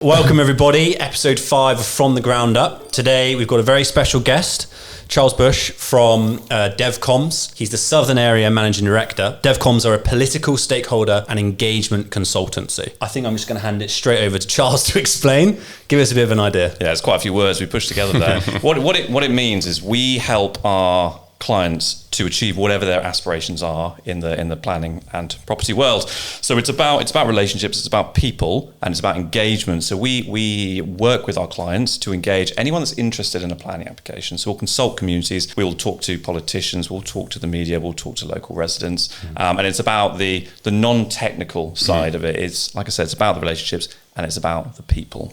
Welcome everybody, episode 5 of From the Ground Up. Today we've got a very special guest, Charles Bushe from DevComms. He's the Southern Area Managing Director. DevComms are a political stakeholder and engagement consultancy. I think I'm just going to hand it straight over to Charles to explain. Give us a bit of an idea. Yeah, it's quite a few words we pushed together there. What it means is we help our clients to achieve whatever their aspirations are in the planning and property world. So it's about relationships, it's about people, and it's about engagement. So we work with our clients to engage anyone that's interested in a planning application. So we'll consult communities, we'll talk to politicians, we'll talk to the media, we'll talk to local residents, and it's about the non-technical side of it. It's, like I said, it's about the relationships and it's about the people.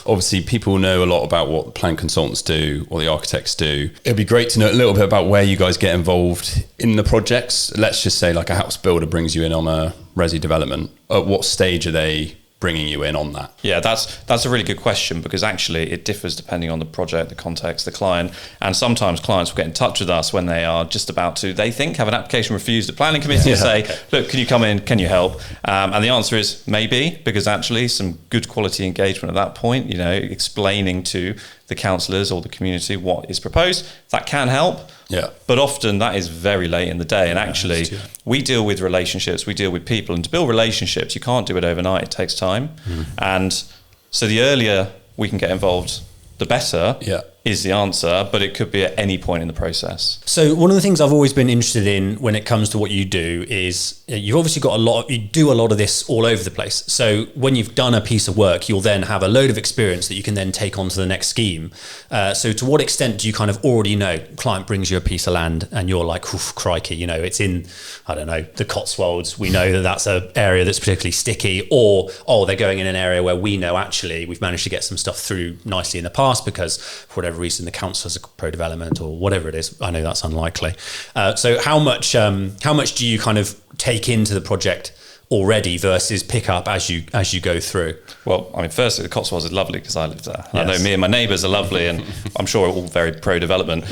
Obviously, people know a lot about what the plan consultants do or the architects do. It'd be great to know a little bit about where you guys get involved in the projects. Let's just say like a house builder brings you in on a resi development. At what stage are they bringing you in on that? Yeah, that's a really good question, because actually it differs depending on the project, the context, the client, and sometimes clients will get in touch with us when they are just about to, they think, have an application refused at planning committee and say, look, can you come in, can you help? And the answer is maybe, because actually some good quality engagement at that point, you know, explaining to the councillors or the community what is proposed, that can help. Yeah. But often that is very late in the day. And actually, we deal with relationships, we deal with people. And to build relationships, you can't do it overnight. It takes time. And so the earlier we can get involved, the better is the answer. But it could be at any point in the process. So one of the things I've always been interested in when it comes to what you do is you've obviously got you do a lot of this all over the place. So when you've done a piece of work, you'll then have a load of experience that you can then take on to the next scheme. So to what extent do you kind of already know, client brings you a piece of land and you're like, oof, crikey, you know, it's in, I don't know, the Cotswolds. We know that that's an area that's particularly sticky, or, oh, they're going in an area where we know actually we've managed to get some stuff through nicely in the past because for whatever reason the council has a pro-development or whatever it is. I know that's unlikely. So how much do you kind of take into the project already versus pick up as you go through? Well, I mean, firstly, the Cotswolds is lovely because I live there. Yes. I know me and my neighbours are lovely, and I'm sure we're all very pro-development.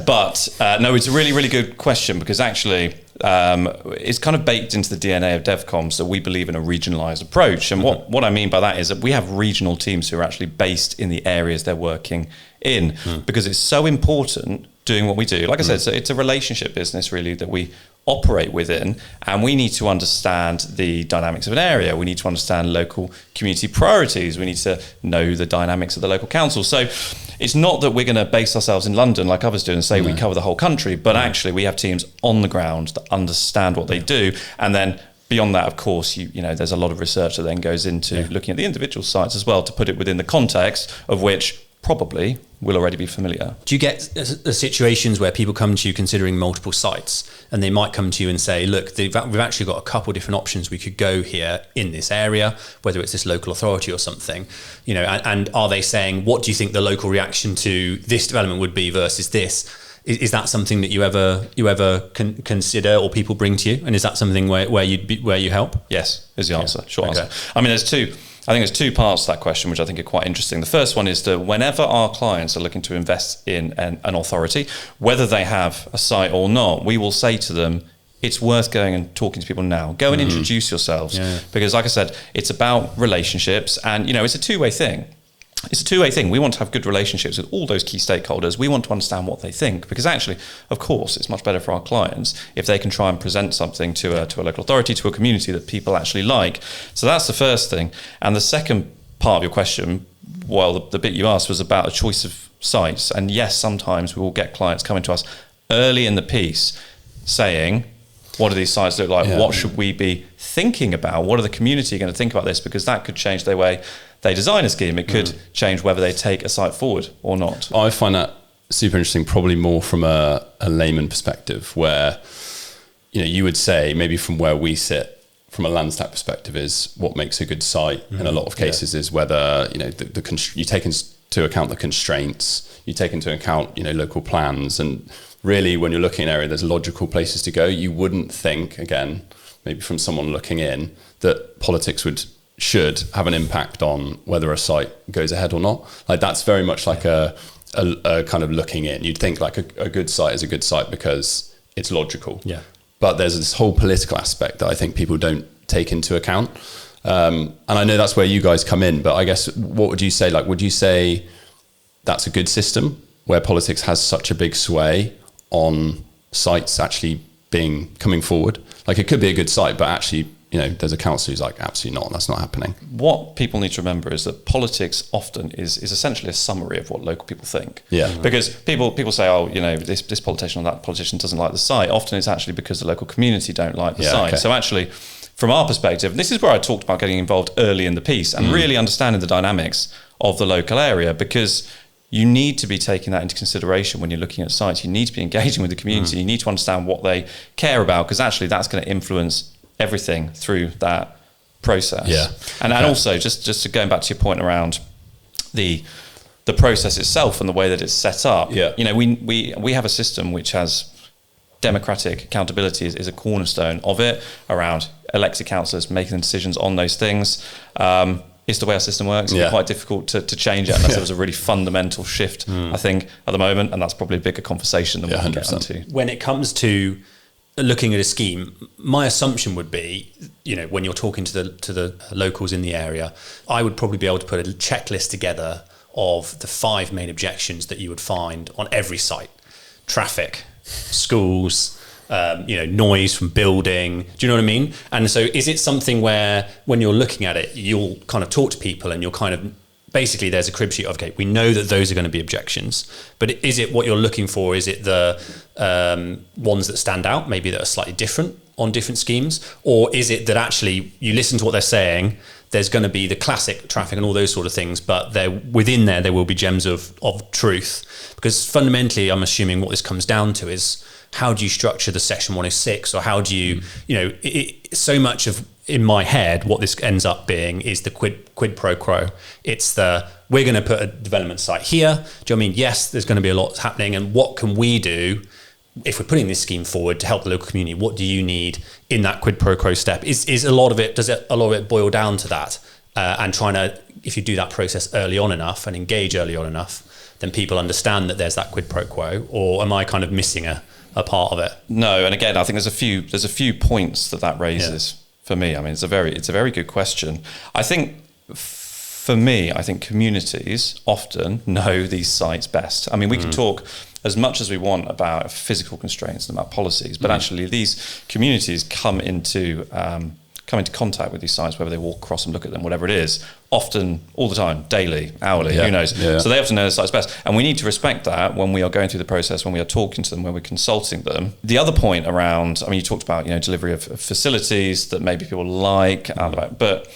But no, it's a really, really good question, because actually it's kind of baked into the DNA of DevComms that we believe in a regionalised approach. And what I mean by that is that we have regional teams who are actually based in the areas they're working in, because it's so important doing what we do. Like I said, so it's a relationship business really that we operate within, and we need to understand the dynamics of an area. We need to understand local community priorities. We need to know the dynamics of the local council. So it's not that we're going to base ourselves in London like others do and say we cover the whole country, but actually we have teams on the ground that understand what they do. And then beyond that, of course, you know, there's a lot of research that then goes into looking at the individual sites as well to put it within the context of which probably will already be familiar. Do you get the situations where people come to you considering multiple sites, and they might come to you and say, look, we've actually got a couple of different options we could go here in this area, whether it's this local authority or something, you know, and are they saying, what do you think the local reaction to this development would be versus this? Is that something that you ever consider or people bring to you? And is that something where you help? Yes, is the answer. Short answer. I mean, I think there's two parts to that question, which I think are quite interesting. The first one is that whenever our clients are looking to invest in an authority, whether they have a site or not, we will say to them, it's worth going and talking to people now. Go and introduce yourselves. Because like I said, it's about relationships, and, you know, it's a two-way thing. We want to have good relationships with all those key stakeholders. We want to understand what they think, because actually, of course, it's much better for our clients if they can try and present something to a local authority, to a community that people actually like. So that's the first thing. And the second part of your question, well, the bit you asked was about a choice of sites. And yes, sometimes we will get clients coming to us early in the piece saying, what do these sites look like? Yeah. What should we be thinking about? What are the community going to think about this? Because that could change their way they design a scheme. It could change whether they take a site forward or not. I find that super interesting, probably more from a layman perspective, where, you know, you would say maybe from where we sit, from a Landstack perspective, is what makes a good site in a lot of cases is whether, you know, you take into account the constraints, you take into account, you know, local plans, and really when you're looking at an area, there's logical places to go. You wouldn't think, again, maybe from someone looking in, that politics should have an impact on whether a site goes ahead or not. Like, that's very much like a kind of looking in. You'd think like a good site is a good site because it's logical. Yeah. But there's this whole political aspect that I think people don't take into account. And I know that's where you guys come in, but I guess what would you say? Like, would you say that's a good system where politics has such a big sway on sites actually coming forward? Like, it could be a good site, but actually, there's a council who's like, absolutely not, that's not happening. What people need to remember is that politics often is essentially a summary of what local people think. Yeah. Because people say, this politician or that politician doesn't like the site. Often it's actually because the local community don't like the site. Okay. So actually, from our perspective, this is where I talked about getting involved early in the piece and really understanding the dynamics of the local area, because you need to be taking that into consideration when you're looking at sites. You need to be engaging with the community. You need to understand what they care about, because actually that's going to influence everything through that process. Yeah. And also just to going back to your point around the process itself and the way that it's set up. Yeah. We have a system which has democratic accountability is a cornerstone of it, around elected councillors making decisions on those things. It's the way our system works. It's quite difficult to change it unless there was a really fundamental shift, I think, at the moment, and that's probably a bigger conversation than we can get into. When it comes to looking at a scheme, my assumption would be, when you're talking to the locals in the area, I would probably be able to put a checklist together of the 5 main objections that you would find on every site: traffic, schools, noise from building. Do you know what I mean? And so is it something where when you're looking at it, you'll kind of talk to people and you'll kind of, basically there's a crib sheet of, okay, we know that those are going to be objections, but is it what you're looking for? Is it the ones that stand out, maybe that are slightly different on different schemes? Or is it that actually you listen to what they're saying, there's going to be the classic traffic and all those sort of things, but within there will be gems of truth? Because fundamentally, I'm assuming what this comes down to is, how do you structure the section 106, or how do you, so much of, in my head, what this ends up being is the quid pro quo. It's we're going to put a development site here. Do you know what I mean? Yes, there's going to be a lot happening, and what can we do if we're putting this scheme forward to help the local community? What do you need in that quid pro quo step? Does a lot of it boil down to that? And trying to, if you do that process early on enough and engage early on enough, then people understand that there's that quid pro quo. Or am I kind of missing a part of it? No, and again, I think there's a few points that raises for me. I mean, it's a very good question. I think for me, communities often know these sites best. I mean, we can talk as much as we want about physical constraints and about policies, but actually these communities come into contact with these sites, whether they walk across and look at them, whatever it is, often, all the time, daily, hourly, who knows. Yeah. So they often know the sites best. And we need to respect that when we are going through the process, when we are talking to them, when we're consulting them. The other point around, you talked about, delivery of facilities that maybe people like, but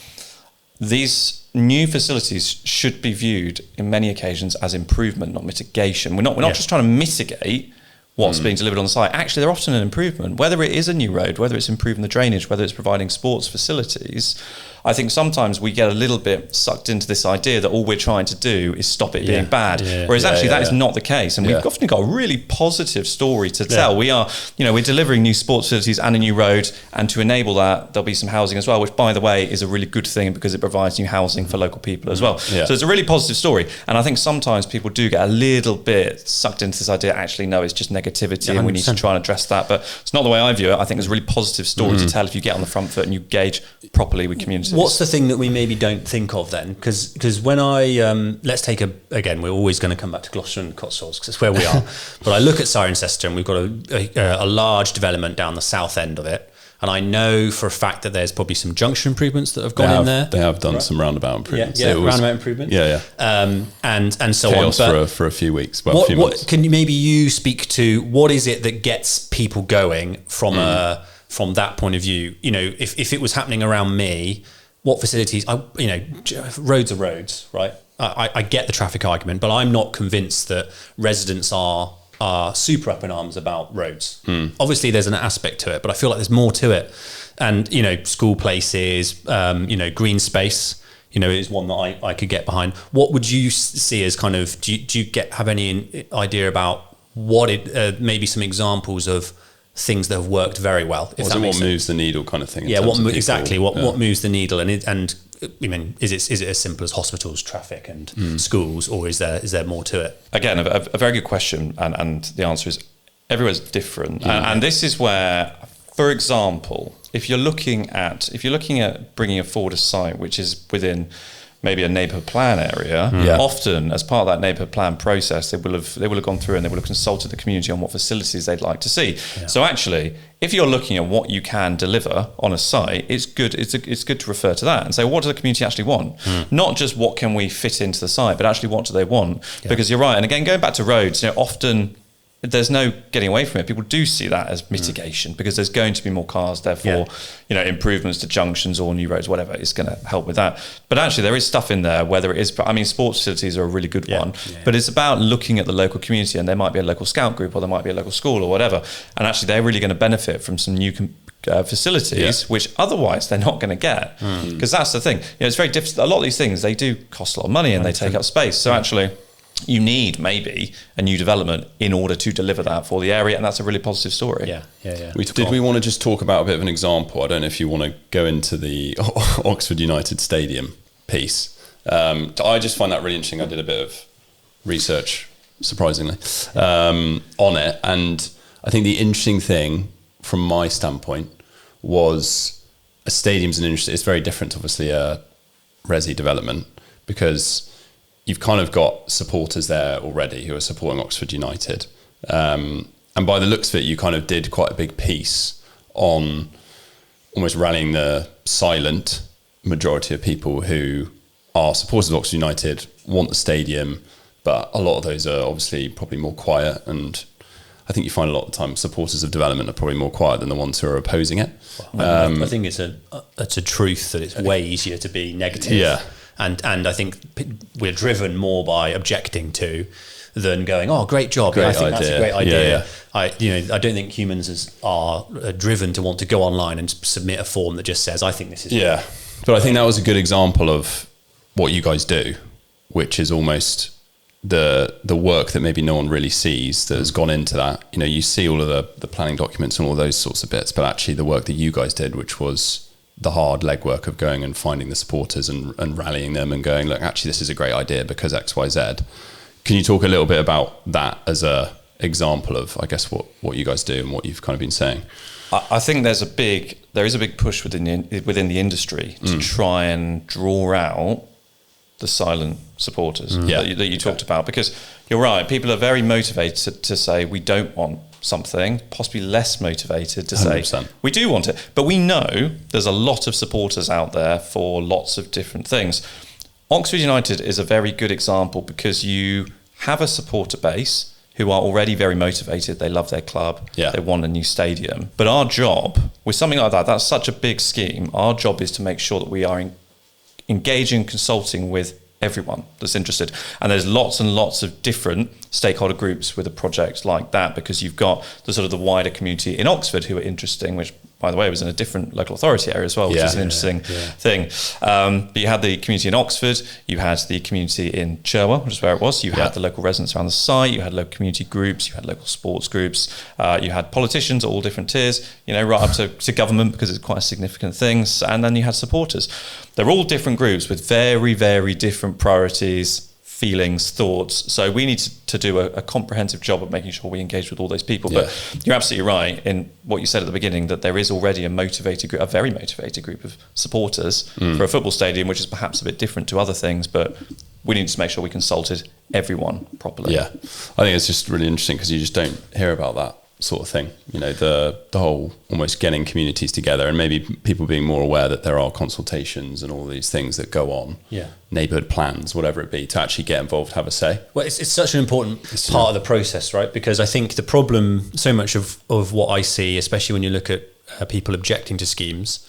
these new facilities should be viewed in many occasions as improvement, not mitigation. We're not just trying to mitigate what's being delivered on the site. Actually, they're often an improvement, whether it is a new road, whether it's improving the drainage, whether it's providing sports facilities. I think sometimes we get a little bit sucked into this idea that all we're trying to do is stop it being bad, whereas actually that is not the case. And we've often got a really positive story to tell. We are, we're delivering new sports facilities and a new road, and to enable that, there'll be some housing as well, which, by the way, is a really good thing because it provides new housing for local people as well. Yeah. So it's a really positive story. And I think sometimes people do get a little bit sucked into this idea, actually, no, it's just negativity and we need to try and address that. But it's not the way I view it. I think it's a really positive story to tell if you get on the front foot and you engage properly with communities. What's the thing that we maybe don't think of then? Because when I, let's take again, we're always going to come back to Gloucester and Cotswolds because it's where we are. But I look at Cirencester and we've got a large development down the south end of it. And I know for a fact that there's probably some junction improvements that have gone in there. They have done some roundabout improvements. Yeah, roundabout improvements. Yeah. And so chaos on. But for a few weeks. Well, a few months. Can you speak to what is it that gets people going from that point of view? If it was happening around me, what facilities? Roads are roads, right? I get the traffic argument, but I'm not convinced that residents are super up in arms about roads. Obviously there's an aspect to it, but I feel like there's more to it. And, school places, green space, is one that I could get behind. What would you see as kind of, do you have any idea about what maybe some examples of things that have worked very well? What moves the needle kind of thing? Yeah, what moves the needle? And I mean, is it as simple as hospitals, traffic, and schools, or is there more to it? Again, a very good question, and the answer is everywhere's different, and this is where, For example, if you're looking at bringing forward a site which is within maybe a neighbourhood plan area, often as part of that neighbourhood plan process, they will have gone through and they will have consulted the community on what facilities they'd like to see. Yeah. So actually, if you're looking at what you can deliver on a site, it's good to refer to that and say, what does the community actually want? Not just what can we fit into the site, but actually what do they want? Yeah. Because you're right. And again, going back to roads, often there's no getting away from it. People do see that as mitigation because there's going to be more cars, therefore, improvements to junctions or new roads, whatever, is going to help with that. But actually there is stuff in there, whether it is, sports facilities are a really good one, but it's about looking at the local community, and there might be a local scout group or there might be a local school or whatever. And actually they're really going to benefit from some new facilities, which otherwise they're not going to get. Because that's the thing. It's very difficult. A lot of these things, they do cost a lot of money and they take up space. So actually, you need maybe a new development in order to deliver that for the area, and that's a really positive story. Did we want to just talk about a bit of an example? I don't know if you want to go into the Oxford United Stadium piece. I just find that really interesting. I did a bit of research, surprisingly, on it, and I think the interesting thing from my standpoint was a stadium's it's very different to obviously a resi development, because you've kind of got supporters there already who are supporting Oxford United. And by the looks of it, you kind of did quite a big piece on almost rallying the silent majority of people who are supporters of Oxford United, want the stadium, but a lot of those are obviously probably more quiet. And I think you find a lot of the time supporters of development are probably more quiet than the ones who are opposing it. I think it's a truth that it's way easier to be negative. Yeah. And I think we're driven more by objecting to than going, oh, great job. Great I think idea. that's a great idea. Yeah. I don't think humans are driven to want to go online and submit a form that just says, I think this is great. But I think that was a good example of what you guys do, which is almost the work that maybe no one really sees that has gone into that. You see all of the planning documents and all those sorts of bits, but actually the work that you guys did, which was the hard legwork of going and finding the supporters and rallying them and going, look, actually this is a great idea because X, Y, Z. Can you talk a little bit about that as a example of, I guess, what you guys do and what you've kind of been saying? I think there is a big push within the industry to try and draw out the silent supporters that you talked about, because you're right, people are very motivated to say we don't want something, possibly less motivated to 100%. Say we do want it, but we know there's a lot of supporters out there for lots of different things. Oxford United is a very good example because you have a supporter base who are already very motivated. They love their club. They want a new stadium. But our job with something like that's such a big scheme. Our job is to make sure that we are engaging, consulting with everyone that's interested. And there's lots and lots of different stakeholder groups with a project like that, because you've got the sort of the wider community in Oxford who are interesting, which, by the way, was in a different local authority area as well, which is an interesting thing. But you had the community in Oxford, you had the community in Cherwell, which is where it was, you had the local residents around the site, you had local community groups, you had local sports groups, you had politicians at all different tiers, right up to government, because it's quite a significant thing, and then you had supporters. They're all different groups with very, very different priorities, feelings, thoughts. So we need to do a comprehensive job of making sure we engage with all those people. But you're absolutely right in what you said at the beginning, that there is already a very motivated group of supporters for a football stadium, which is perhaps a bit different to other things, but we need to make sure we consulted everyone properly. I think it's just really interesting because you just don't hear about that sort of thing, the whole almost getting communities together, and maybe people being more aware that there are consultations and all these things that go on, neighbourhood plans, whatever it be, to actually get involved, have a say. Well, it's such an important part of the process, right? Because I think the problem, so much of what I see, especially when you look at people objecting to schemes,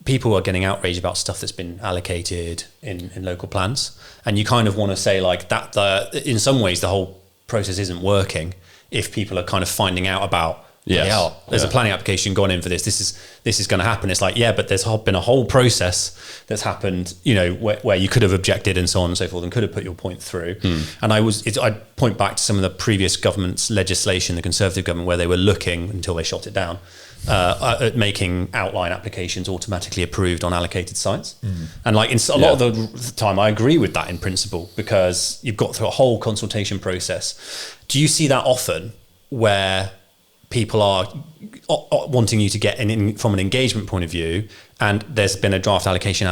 people are getting outraged about stuff that's been allocated in local plans, and you kind of want to say like that in some ways the whole process isn't working if people are kind of finding out about, there's a planning application gone in for this is going to happen. It's like, but there's been a whole process that's happened, where you could have objected and so on and so forth, and could have put your point through. And I point back to some of the previous government's legislation, the Conservative government, where they were looking, until they shot it down, at making outline applications automatically approved on allocated sites. And like in a lot of the time, I agree with that in principle, because you've got through a whole consultation process. Do you see that often where people are wanting you to get from an engagement point of view, and there's been a draft allocation,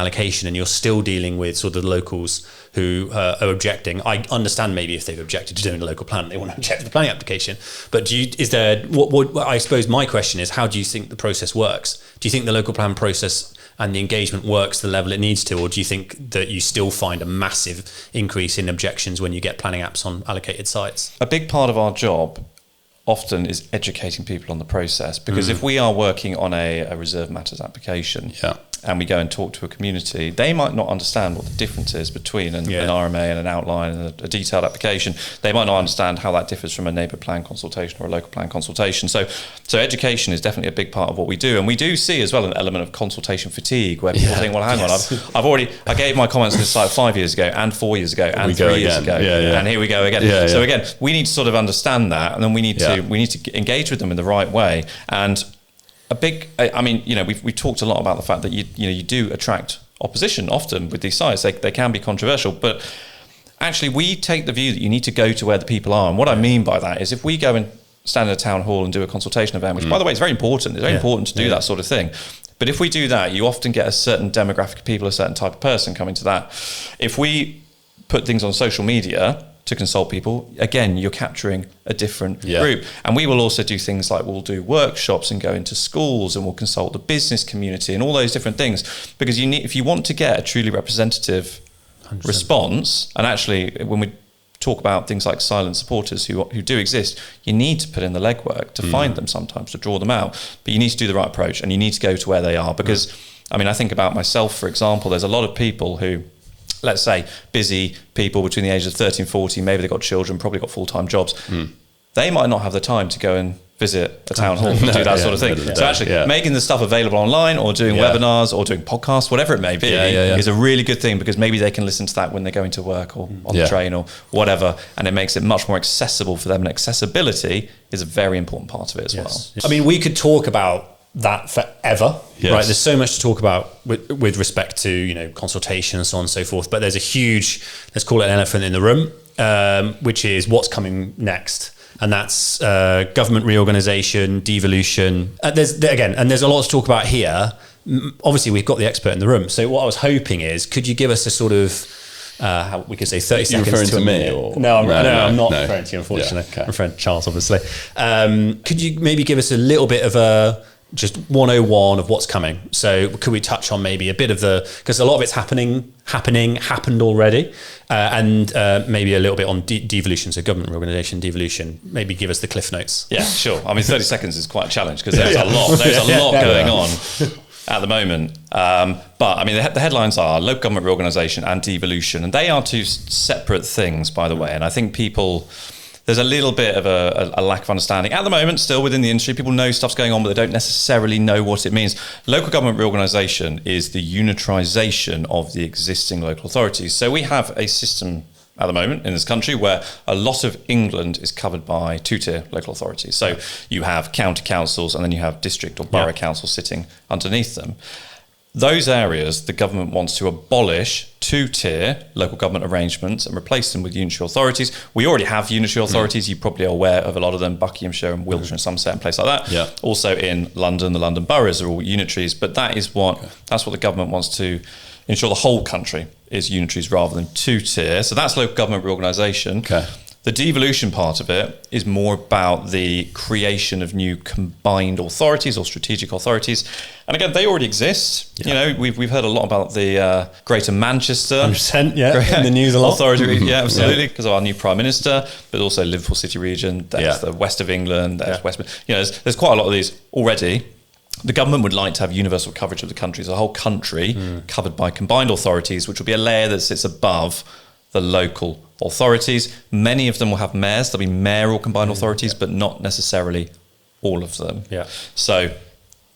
and you're still dealing with sort of the locals who are objecting. I understand maybe if they've objected to doing a local plan, they want to object to the planning application. But I suppose my question is, how do you think the process works? Do you think the local plan process and the engagement works the level it needs to, or do you think that you still find a massive increase in objections when you get planning apps on allocated sites? A big part of our job often is educating people on the process, because if we are working on a reserve matters application and we go and talk to a community, they might not understand what the difference is between an RMA and an outline and a detailed application. They might not understand how that differs from a neighbour plan consultation or a local plan consultation. So education is definitely a big part of what we do. And we do see as well an element of consultation fatigue, where people think, well, hang on, I gave my comments to this site 5 years ago and 4 years ago and 3 years ago. And here we go again. So again, we need to sort of understand that, and then we need to engage with them in the right way. And we've talked a lot about the fact that you do attract opposition often with these sites. They can be controversial, but actually we take the view that you need to go to where the people are. And what I mean by that is, if we go and stand in a town hall and do a consultation event, which by the way is very important, it's very important to do that sort of thing. But if we do that, you often get a certain demographic of people, a certain type of person coming to that. If we put things on social media to consult people, again, you're capturing a different group. And we will also do things like, we'll do workshops and go into schools, and we'll consult the business community and all those different things, because if you want to get a truly representative 100%. Response, and actually when we talk about things like silent supporters who do exist, you need to put in the legwork to find them sometimes, to draw them out, but you need to do the right approach, and you need to go to where they are, because I think about myself, for example. There's a lot of people who, let's say, busy people between the ages of 30 and 40, maybe they've got children, probably got full-time jobs. They might not have the time to go and visit a town hall and do that sort of thing. So actually making the stuff available online, or doing webinars, or doing podcasts, whatever it may be, is a really good thing, because maybe they can listen to that when they're going to work or on the train or whatever, and it makes it much more accessible for them. And accessibility is a very important part of it as well. I mean, we could talk about that forever, right? There's so much to talk about with respect to consultation and so on and so forth. But there's a huge, let's call it an elephant in the room, which is what's coming next, and that's government reorganisation, devolution. There's a lot to talk about here. Obviously, we've got the expert in the room. So what I was hoping is, could you give us a sort of how we could say 30 seconds referring to me? minute. Or? No, I'm not referring to you, unfortunately. I'm referring to Charles, obviously. Could you maybe give us a little bit of a just 101 of what's coming? So could we touch on maybe a bit of because a lot of it's happened already, and maybe a little bit on devolution, so government reorganisation, devolution. Maybe give us the cliff notes. Yeah, sure. 30 seconds is quite a challenge, because there's a lot going on at the moment. But the headlines are local government reorganisation and devolution, and they are two separate things, by the way. And I think there's a little bit of a lack of understanding at the moment still within the industry. People know stuff's going on, but they don't necessarily know what it means. Local government reorganisation is the unitarisation of the existing local authorities. So we have a system at the moment in this country where a lot of England is covered by two-tier local authorities. So you have county councils, and then you have district or borough councils sitting underneath them. Those areas, the government wants to abolish two-tier local government arrangements and replace them with unitary authorities. We already have unitary authorities. You probably are aware of a lot of them: Buckinghamshire and Wiltshire and Somerset and places like that. Yeah. Also in London, the London boroughs are all unitaries. But that's what the government wants to ensure. The whole country is unitaries rather than two-tier. So that's local government reorganisation. Okay. The devolution part of it is more about the creation of new combined authorities or strategic authorities. And again, they already exist. Yeah. We've heard a lot about the Greater Manchester 100%, in the news a lot. Authority. Yeah, absolutely, because of our new Prime Minister, but also Liverpool City region. There's the west of England. There's West. There's quite a lot of these already. The government would like to have universal coverage of the country, so the whole country covered by combined authorities, which will be a layer that sits above the local authorities. Many of them will have mayors. There'll be mayoral combined authorities, but not necessarily all of them. Yeah. So,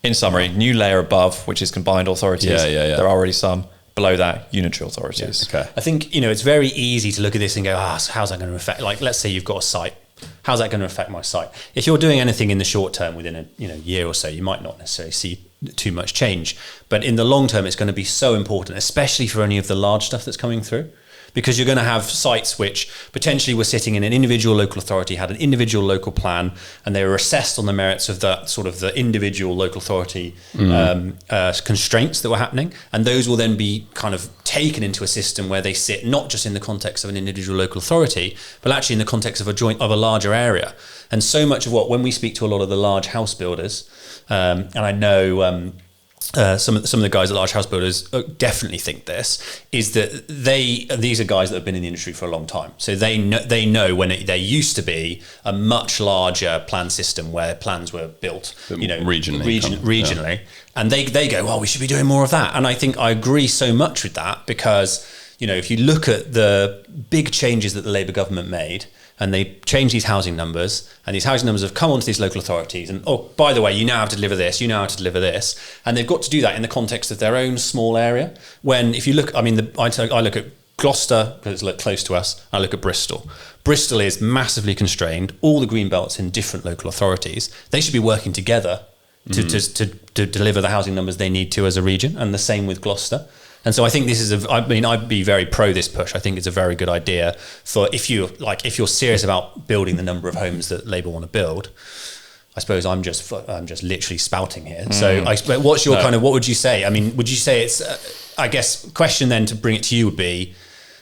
in summary, new layer above, which is combined authorities. There are already some. Below that, unitary authorities. Yeah. Okay. I think it's very easy to look at this and go, so how's that going to affect? Like, let's say you've got a site. How's that going to affect my site? If you're doing anything in the short term, within a year or so, you might not necessarily see too much change. But in the long term, it's going to be so important, especially for any of the large stuff that's coming through. because you're going to have sites which potentially were sitting in an individual local authority, had an individual local plan, and they were assessed on the merits of that sort of the individual local authority constraints that were happening. And those will then be kind of taken into a system where they sit not just in the context of an individual local authority, but actually in the context of a larger area. And so much of when we speak to a lot of the large house builders, and I know some of the guys at large house builders definitely think this, is that these are guys that have been in the industry for a long time, so they know when there used to be a much larger plan system where plans were built, regionally, and they go, well, we should be doing more of that. And I think I agree so much with that, because if you look at the big changes that the Labour government made, and they changed these housing numbers, and these housing numbers have come onto these local authorities, and by the way, you now have to deliver this, and they've got to do that in the context of their own small area. When if you look, I look at Gloucester, because it's close to us. I look at Bristol. Bristol is massively constrained. All the green belts in different local authorities, they should be working together to deliver the housing numbers they need to as a region, and the same with Gloucester. And so I think this is I'd be very pro this push. I think it's a very good idea for if you're serious about building the number of homes that Labour want to build. I suppose I'm just literally spouting here. So what's your what would you say? I mean, would you say it's I guess question then to bring it to you would be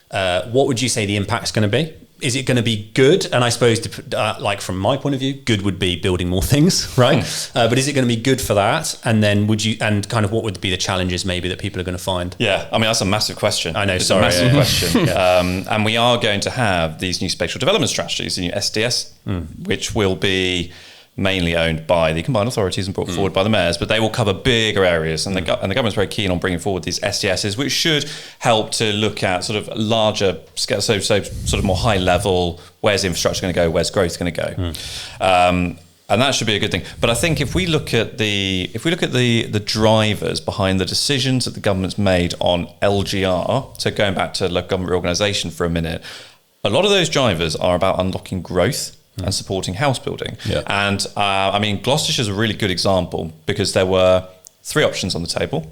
what would you say the impact's going to be? Is it going to be good? And I suppose, from my point of view, good would be building more things, right? But is it going to be good for that? And then what would be the challenges maybe that people are going to find? Yeah, I mean, that's a massive question. I know, it's a massive question. And we are going to have these new spatial development strategies, the new SDS, which will be mainly owned by the combined authorities and brought forward by the mayors, but they will cover bigger areas, and the government's very keen on bringing forward these SDSs, which should help to look at sort of larger scale, so sort of more high level, where's infrastructure going to go, where's growth going to go. And that should be a good thing. But I think if we look at the drivers behind the decisions that the government's made on LGR, so going back to local government reorganisation for a minute, a lot of those drivers are about unlocking growth and supporting house building. Yeah. And Gloucestershire is a really good example, because there were 3 options on the table.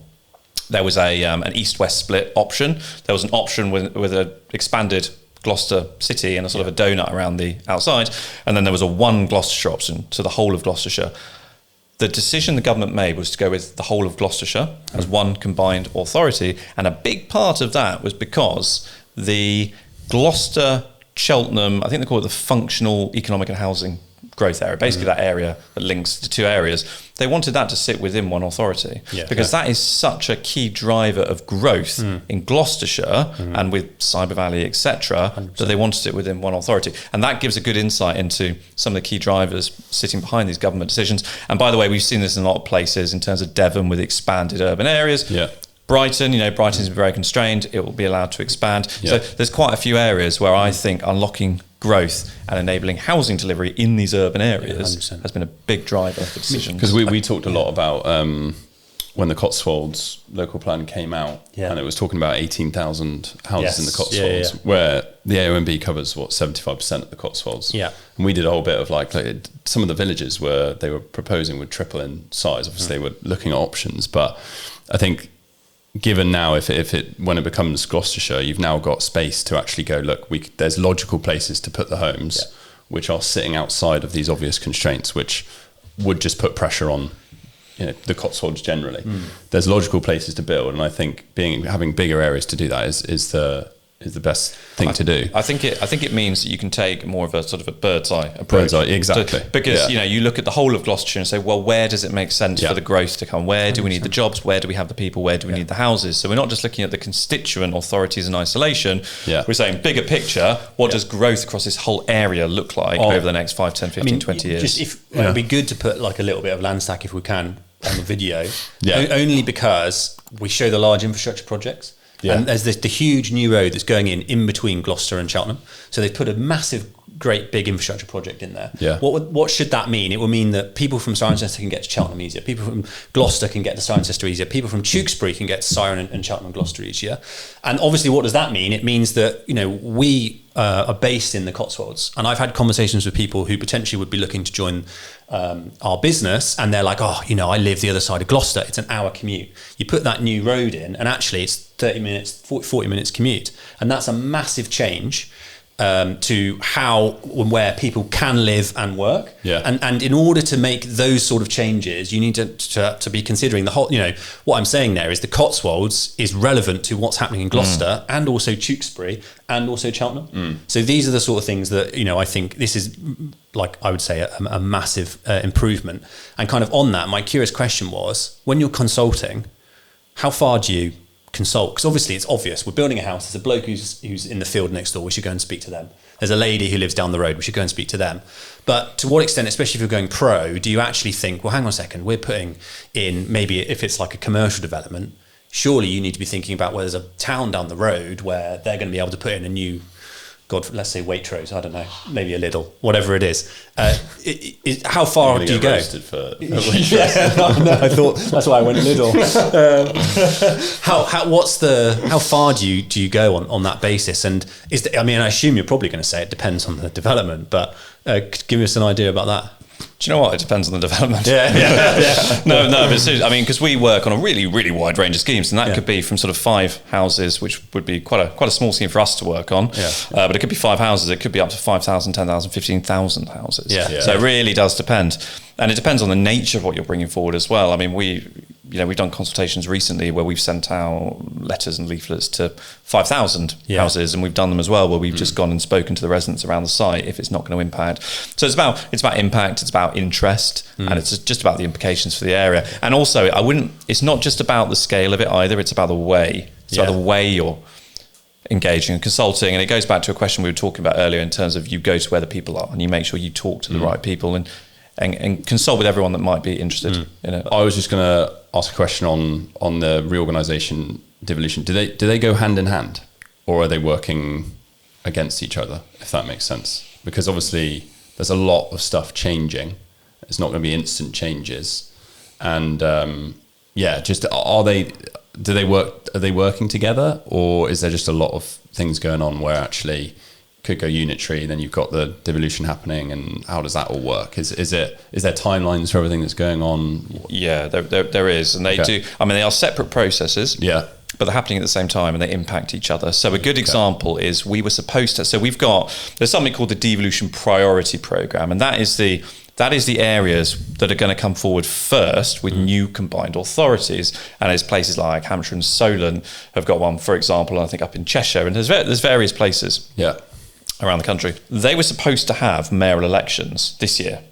There was an east-west split option. There was an option with an expanded Gloucester city and a sort of a donut around the outside. And then there was a one Gloucestershire option, so the whole of Gloucestershire. The decision the government made was to go with the whole of Gloucestershire as one combined authority. And a big part of that was because the Gloucester Cheltenham, I think they call it the functional economic and housing growth area, basically that area that links the 2 areas. They wanted that to sit within one authority, because that is such a key driver of growth in Gloucestershire and with Cyber Valley, etc., that they wanted it within one authority. And that gives a good insight into some of the key drivers sitting behind these government decisions. And by the way, we've seen this in a lot of places in terms of Devon with expanded urban areas. Yeah. Brighton, Brighton's very constrained. It will be allowed to expand. So there's quite a few areas where I think unlocking growth and enabling housing delivery in these urban areas has been a big driver for decisions. Because we talked a lot about when the Cotswolds local plan came out, and it was talking about 18,000 houses in the Cotswolds, where the AONB covers 75% of the Cotswolds. Yeah, and we did a whole bit of some of the villages where they were proposing would triple in size. Obviously, they were looking at options, but I think, given now, when it becomes Gloucestershire, you've now got space to actually go, look, there's logical places to put the homes, which are sitting outside of these obvious constraints, which would just put pressure on the Cotswolds generally. There's logical places to build, and I think having bigger areas to do that is the best thing to do. I think it means that you can take more of a sort of a bird's eye approach. Bird's eye, exactly. Because you look at the whole of Gloucestershire and say, well, where does it make sense for the growth to come? Where do we need the jobs? Where do we have the people? Where do we need the houses? So we're not just looking at the constituent authorities in isolation. Yeah. We're saying bigger picture, what does growth across this whole area look like over the next 5, 10, 15, 20 years? It would be good to put a little bit of Landstack, if we can, on the video. Only because we show the large infrastructure projects. Yeah. And there's the huge new road that's going in between Gloucester and Cheltenham. So they've put a massive, great big infrastructure project in there. Yeah. What should that mean? It will mean that people from Cirencester can get to Cheltenham easier. People from Gloucester can get to Cirencester easier. People from Tewkesbury can get to Ciren and Cheltenham and Gloucester easier. And obviously, what does that mean? It means that we are based in the Cotswolds, and I've had conversations with people who potentially would be looking to join our business, and they're like, oh, I live the other side of Gloucester. It's an hour commute. You put that new road in, and actually it's 30 minutes, 40 minutes commute, and that's a massive change to how and where people can live and work. And in order to make those sort of changes, you need to be considering the whole, what I'm saying there is the Cotswolds is relevant to what's happening in Gloucester and also Tewkesbury and also Cheltenham. So these are the sort of things that, I think this is, like I would say, a massive improvement. And kind of on that, my curious question was, when you're consulting, how far do you consult? Because obviously it's obvious, we're building a house, there's a bloke who's in the field next door, we should go and speak to them. There's a lady who lives down the road, we should go and speak to them. But to what extent, especially if you're going pro, do you actually think, well, hang on a second, we're putting in, maybe if it's like a commercial development, surely you need to be thinking about, well, there's a town down the road where they're going to be able to put in a new, let's say Waitrose, I don't know, maybe a Lidl, whatever it is. How far do you go? For I thought that's why I went Lidl. How far do you go on that basis? And I assume you're probably going to say it depends on the development, but give us an idea about that. Do you know what? It depends on the development. Yeah. No, but seriously, because we work on a really, really wide range of schemes, and that could be from sort of 5 houses, which would be quite a small scheme for us to work on. But it could be 5 houses. It could be up to 5,000, 10,000, 15,000 houses. So it really does depend, and it depends on the nature of what you're bringing forward as well. I mean, we've done consultations recently where we've sent out letters and leaflets to 5,000 houses, and we've done them as well where we've just gone and spoken to the residents around the site if it's not going to impact. So it's about impact, it's about interest, and it's just about the implications for the area. And also, it's not just about the scale of it either, it's about the way. It's about the way you're engaging and consulting. And it goes back to a question we were talking about earlier in terms of you go to where the people are and you make sure you talk to the right people and consult with everyone that might be interested in it. I was just going to ask a question on the reorganisation, devolution. Do they go hand in hand, or are they working against each other, if that makes sense? Because obviously there's a lot of stuff changing. It's not going to be instant changes. And just are they working together, or is there just a lot of things going on where actually could go unitary, then you've got the devolution happening, and how does that all work? Is there timelines for everything that's going on? Yeah, there is, and they do. I mean, they are separate processes. Yeah. But they're happening at the same time and they impact each other. So a good example is we were supposed to. So there's something called the Devolution Priority Programme, and that is the areas that are going to come forward first with new combined authorities. And there's places like Hampshire and Solent have got one, for example, I think up in Cheshire, and there's various places. Around the country. They were supposed to have mayoral elections this year.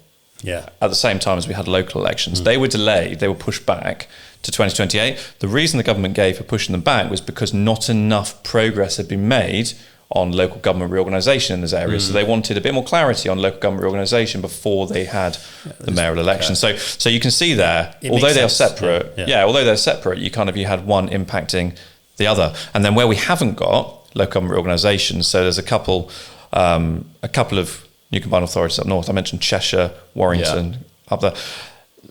At the same time as we had local elections. They were delayed, they were pushed back to 2028. The reason the government gave for pushing them back was because not enough progress had been made on local government reorganisation in those areas. So they wanted a bit more clarity on local government reorganisation before they had the mayoral election. So you can see there, although they are separate, although they're separate, you had one impacting the other. And then where we haven't got local government reorganisation, so there's a couple of new combined authorities up north. I mentioned Cheshire, Warrington, up there.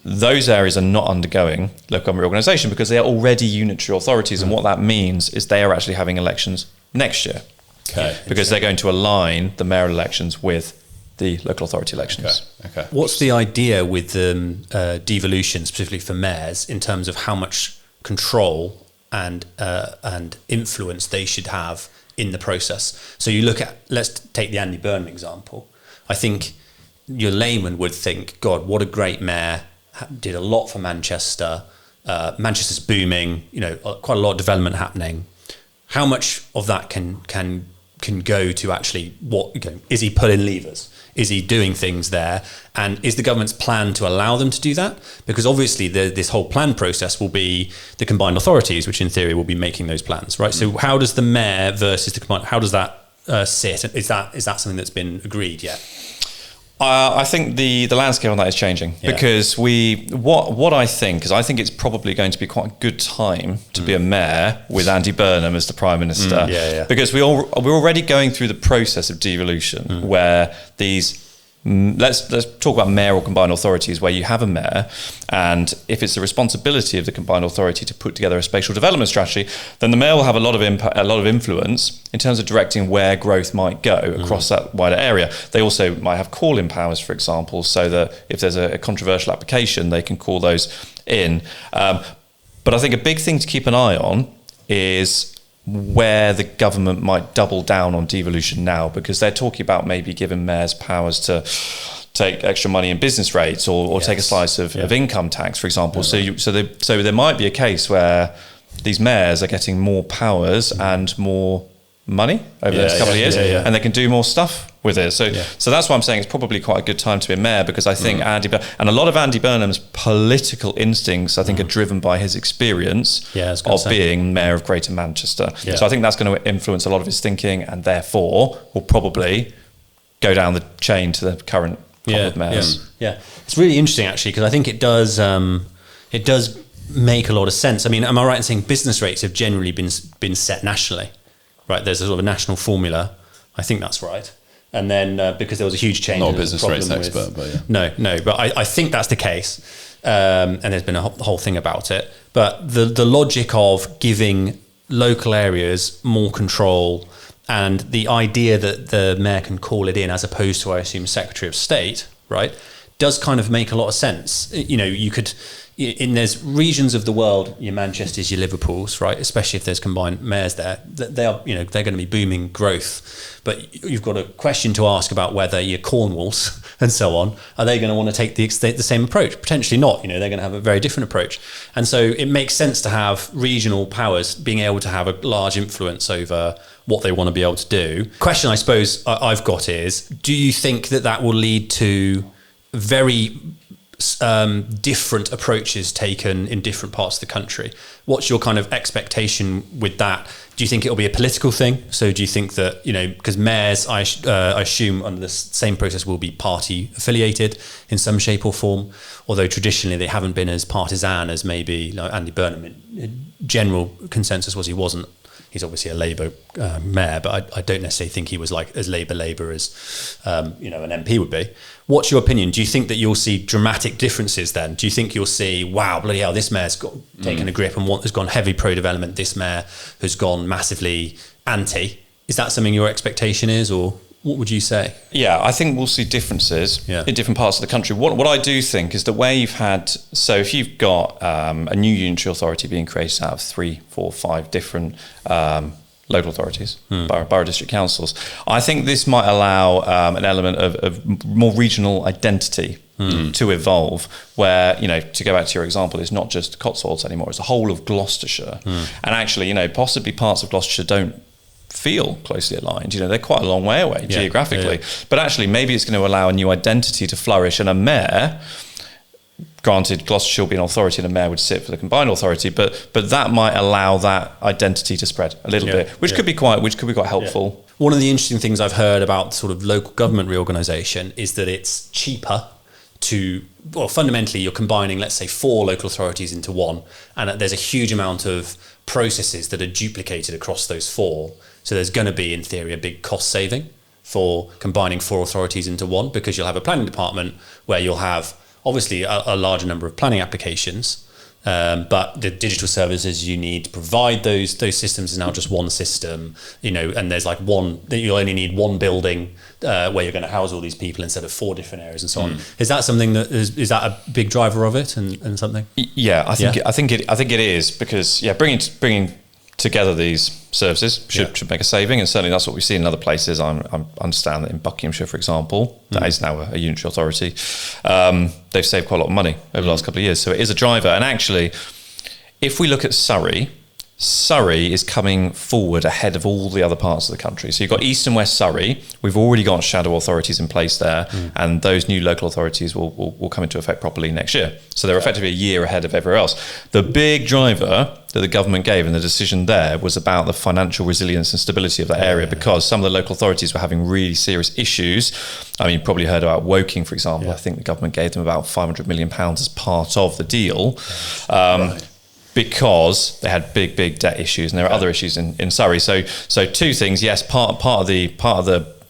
Those areas are not undergoing local government reorganisation because they are already unitary authorities, and what that means is they are actually having elections next year. Because they're going to align the mayoral elections with the local authority elections. What's the idea with the devolution, specifically for mayors, in terms of how much control and influence they should have in the process? So you look at, let's take the Andy Burnham example. I think your layman would think, God, what a great mayor, did a lot for Manchester. Manchester's booming, quite a lot of development happening. How much of that can go to actually is he pulling levers? Is he doing things there? And is the government's plan to allow them to do that? Because obviously this whole plan process will be the combined authorities, which in theory will be making those plans, right? So how does the mayor versus the combined, how does that sit? Is that something that's been agreed yet? I think the landscape on that is changing because what I think is it's probably going to be quite a good time to be a mayor with Andy Burnham as the Prime Minister because we're already going through the process of devolution where these let's talk about mayor or combined authorities where you have a mayor, and if it's the responsibility of the combined authority to put together a spatial development strategy, then the mayor will have a lot of impact, a lot of influence in terms of directing where growth might go across that wider area. They also might have call-in powers, for example, so that if there's a controversial application, they can call those in. But I think a big thing to keep an eye on is where the government might double down on devolution now, because they're talking about maybe giving mayors powers to take extra money in business rates or take a slice of income tax, for example. So there might be a case where these mayors are getting more powers and more money over the next couple of years, and they can do more stuff with it. So that's why I'm saying it's probably quite a good time to be a mayor, because I think and a lot of Andy Burnham's political instincts, I think, are driven by his experience of being mayor of Greater Manchester. So I think that's going to influence a lot of his thinking, and therefore will probably go down the chain to the current couple of mayors. It's really interesting, actually, because I think it does make a lot of sense. I mean, am I right in saying business rates have generally been set nationally? Right, there's a sort of a national formula. I think that's right. And then because there was a huge change. Not a business rates expert, but yeah. No, but I think that's the case. And there's been a whole thing about it. But the logic of giving local areas more control, and the idea that the mayor can call it in as opposed to, I assume, Secretary of State, right, does kind of make a lot of sense. You know, you could... there's regions of the world, your Manchesters, your Liverpools, right? Especially if there's combined mayors there, they are, they're going to be booming growth. But you've got a question to ask about whether your Cornwalls and so on, are they going to want to take the same approach? Potentially not. They're going to have a very different approach. And so it makes sense to have regional powers being able to have a large influence over what they want to be able to do. Question I suppose I've got is, do you think that will lead to very different approaches taken in different parts of the country? What's your kind of expectation with that? Do you think it'll be a political thing? So do you think that, because mayors, I assume under the same process, will be party affiliated in some shape or form, although traditionally they haven't been as partisan as maybe Andy Burnham. General consensus was he wasn't. He's obviously a Labour mayor, but I don't necessarily think he was like as Labour as an MP would be. What's your opinion? Do you think that you'll see dramatic differences then? Do you think you'll see, wow, bloody hell, this mayor's taken a grip and has gone heavy pro-development, this mayor has gone massively anti? Is that something your expectation is, or what would you say? Yeah, I think we'll see differences in different parts of the country. What I do think is that where you've had, so if you've got a new unitary authority being created out of 3, 4, 5 different local authorities, borough district councils, I think this might allow an element of more regional identity to evolve, where, to go back to your example, it's not just Cotswolds anymore, it's the whole of Gloucestershire. And actually, possibly parts of Gloucestershire don't feel closely aligned. They're quite a long way away geographically. But actually, maybe it's going to allow a new identity to flourish, and a mayor, granted, Gloucestershire will be an authority and a mayor would sit for the combined authority, but that might allow that identity to spread a little bit, which could be quite helpful. One of the interesting things I've heard about sort of local government reorganisation is that it's cheaper fundamentally you're combining, let's say, 4 local authorities into one, and there's a huge amount of processes that are duplicated across those 4. So there's going to be, in theory, a big cost saving for combining 4 authorities into one, because you'll have a planning department where you'll have obviously a larger number of planning applications, but the digital services you need to provide those systems is now just one system, and there's you'll only need one building where you're going to house all these people instead of 4 different areas and so on. Is that something that is that a big driver of it and something? Yeah, I think it is, because bringing together these services should make a saving, and certainly that's what we see in other places. I understand that in Buckinghamshire, for example, that is now a unitary authority. They've saved quite a lot of money over the last couple of years, so it is a driver. And actually, if we look at Surrey is coming forward ahead of all the other parts of the country. So you've got East and West Surrey. We've already got shadow authorities in place there, and those new local authorities will come into effect properly next year. So they're effectively a year ahead of everywhere else. The big driver that the government gave, and the decision there, was about the financial resilience and stability of that area, because some of the local authorities were having really serious issues. I mean, you probably heard about Woking, for example. I think the government gave them about £500 million as part of the deal. Because they had big debt issues, and there are other issues in Surrey. So 2 things. Yes, part of the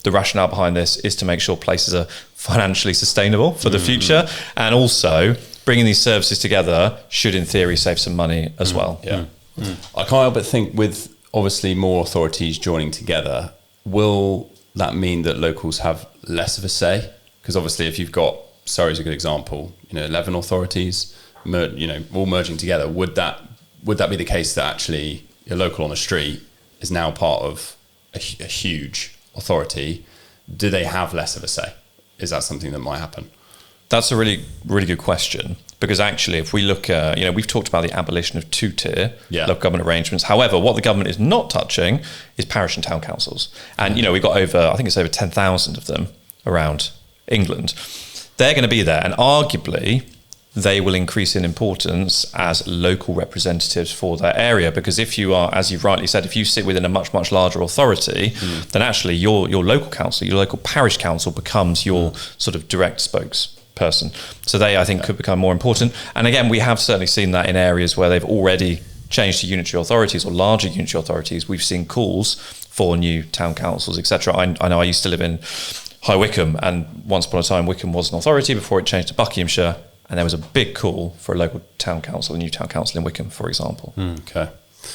the rationale behind this is to make sure places are financially sustainable for the future, and also bringing these services together should, in theory, save some money as well. Yeah. I can't help but think, with obviously more authorities joining together, will that mean that locals have less of a say? Because obviously, if you've got, Surrey's a good example, 11 authorities, all merging together, would that be the case that actually your local on the street is now part of a huge authority? Do they have less of a say? Is that something that might happen? That's a really, really good question, because actually, if we look at, we've talked about the abolition of two-tier local government arrangements. However, what the government is not touching is parish and town councils. And, we've got over 10,000 of them around England. They're going to be there. And arguably, they will increase in importance as local representatives for their area. Because if you are, as you've rightly said, if you sit within a much, much larger authority, then actually your local council, your local parish council becomes your sort of direct spokesperson. So they, I think, could become more important. And again, we have certainly seen that in areas where they've already changed to unitary authorities or larger unitary authorities. We've seen calls for new town councils, etc. I know I used to live in High Wycombe, and once upon a time Wycombe was an authority before it changed to Buckinghamshire, and there was a big call for a local town council, a new town council in Wycombe, for example. Okay.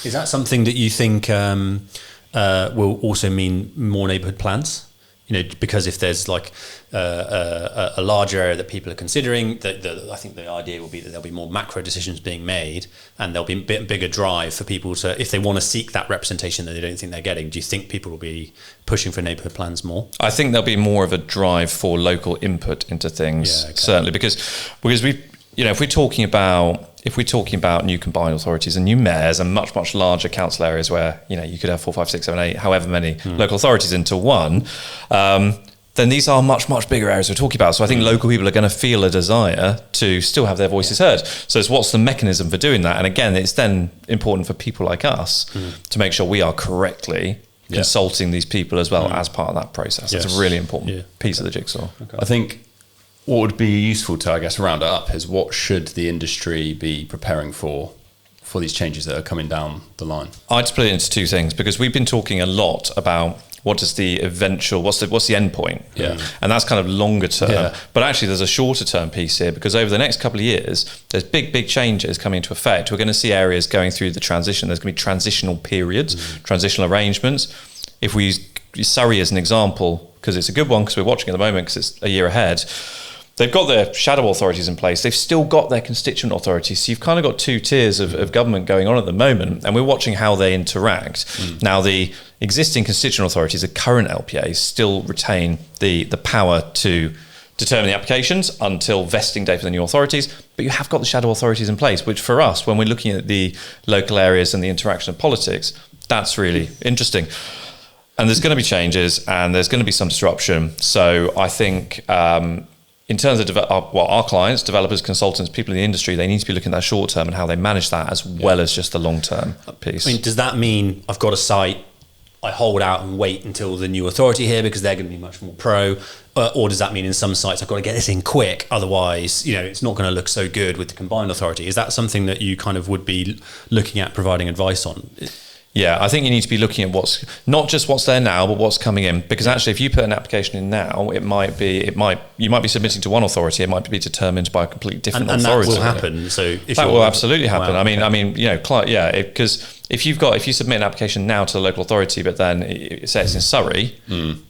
Is that something that you think will also mean more neighbourhood plans? Because if there's like a larger area that people are considering, I think the idea will be that there'll be more macro decisions being made, and there'll be a bit bigger drive for people to, if they want to seek that representation that they don't think they're getting. Do you think people will be pushing for neighbourhood plans more? I think there'll be more of a drive for local input into things, certainly, because we, if we're talking about new combined authorities and new mayors and much, much larger council areas where, you could have 4, 5, 6, 7, 8, however many local authorities into one, then these are much, much bigger areas we're talking about. So I think local people are going to feel a desire to still have their voices heard. So it's what's the mechanism for doing that? And again, it's then important for people like us to make sure we are correctly consulting these people as well as part of that process. It's a really important piece of the jigsaw. Okay. I think what would be useful to, round it up is, what should the industry be preparing for these changes that are coming down the line? I'd split it into two things, because we've been talking a lot about what's the end point? Yeah. And that's kind of longer term. Yeah. But actually there's a shorter term piece here, because over the next couple of years, there's big changes coming into effect. We're going to see areas going through the transition. There's going to be transitional periods, transitional arrangements. If we use Surrey as an example, because it's a good one, because we're watching at the moment, because it's a year ahead. They've got their shadow authorities in place. They've still got their constituent authorities. So you've kind of got two tiers of government going on at the moment, and we're watching how they interact. Now, the existing constituent authorities, the current LPAs, still retain the power to determine the applications until vesting date for the new authorities. But you have got the shadow authorities in place, which for us, when we're looking at the local areas and the interaction of politics, that's really interesting. And there's going to be changes, and there's going to be some disruption. So I think in terms of our clients, developers, consultants, people in the industry, they need to be looking at that short term and how they manage that, as well as just the long term piece. I mean, does that mean I've got a site, I hold out and wait until the new authority here because they're going to be much more pro? Or does that mean in some sites I've got to get this in quick, otherwise, it's not going to look so good with the combined authority? Is that something that you kind of would be looking at providing advice on? Yeah, I think you need to be looking at not just what's there now, but what's coming in. Because actually, if you put an application in now, you might be submitting to one authority. It might be determined by a completely different authority. And that will happen. So that will absolutely happen. Wow, Because if you submit an application now to the local authority, but then it says it's in Surrey,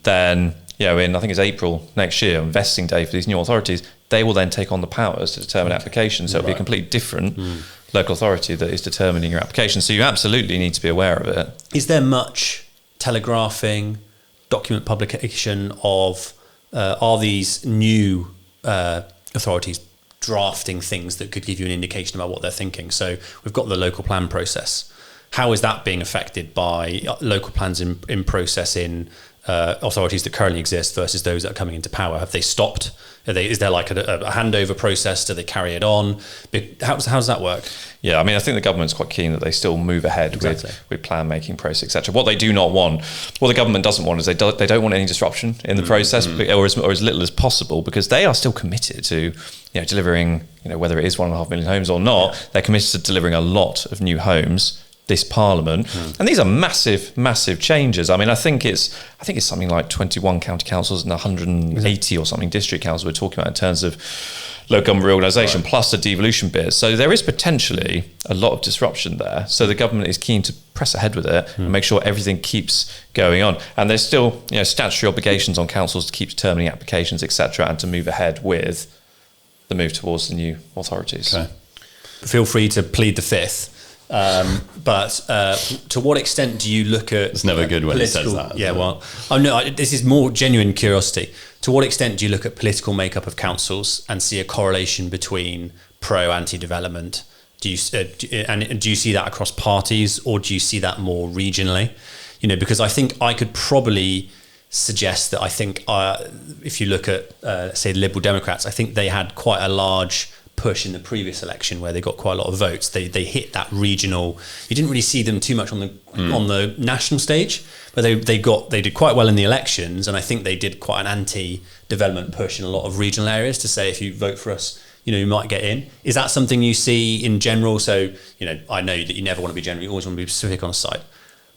then in I think it's April next year, vesting day for these new authorities, they will then take on the powers to determine applications. So it'll be a completely different local authority that is determining your application. So you absolutely need to be aware of it. Is there much telegraphing, document publication of are these new authorities drafting things that could give you an indication about what they're thinking? So we've got the local plan process. How is that being affected by local plans in process in authorities that currently exist versus those that are coming into power? Have they stopped? Is there like a handover process? Do they carry it on? How does that work? Yeah, I mean, I think the government's quite keen that they still move ahead with plan making process, etc. What they do not want, what the government doesn't want, is they don't want any disruption in the process, or as little as possible, because they are still committed to delivering, whether it is 1.5 million homes or not, they're committed to delivering a lot of new homes this parliament. And these are massive changes. I mean, I think it's something like 21 county councils and 180 or something district councils we're talking about in terms of local government reorganisation, plus the devolution bit. So there is potentially a lot of disruption there. So the government is keen to press ahead with it and make sure everything keeps going on. And there's still, statutory obligations on councils to keep determining applications, etc., and to move ahead with the move towards the new authorities. Okay. Feel free to plead the fifth. But to what extent do you look at... It's never good when he says that. Yeah, well, this is more genuine curiosity. To what extent do you look at political makeup of councils and see a correlation between pro-anti-development? Do you see that across parties, or do you see that more regionally? Because I think I could probably suggest that I think if you look at, say, the Liberal Democrats, I think they had quite a large push in the previous election where they got quite a lot of votes. They hit that regional. You didn't really see them too much on the national stage, but they did quite well in the elections, and I think they did quite an anti-development push in a lot of regional areas to say, if you vote for us, you might get in. Is that something you see in general? So, I know that you never want to be general, you always want to be specific on a site.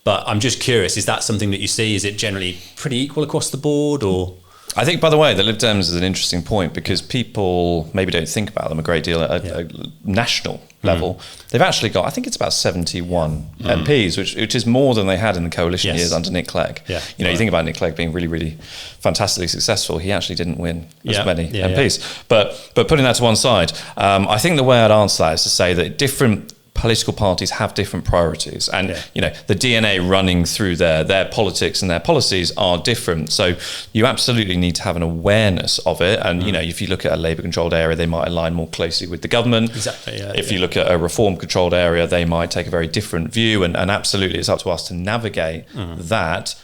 But I'm just curious, is that something that you see? Is it generally pretty equal across the board, or? I think, by the way, the Lib Dems is an interesting point because people maybe don't think about them a great deal at a national level. They've actually got, I think it's about 71 MPs, which is more than they had in the coalition years under Nick Clegg. Yeah. You think about Nick Clegg being really, really fantastically successful. He actually didn't win as many MPs. Yeah. But putting that to one side, I think the way I'd answer that is to say that different political parties have different priorities, and the DNA running through their politics and their policies are different. So you absolutely need to have an awareness of it. And if you look at a Labour-controlled area, they might align more closely with the government. Exactly. Yeah, if you look at a Reform-controlled area, they might take a very different view. And absolutely, it's up to us to navigate that.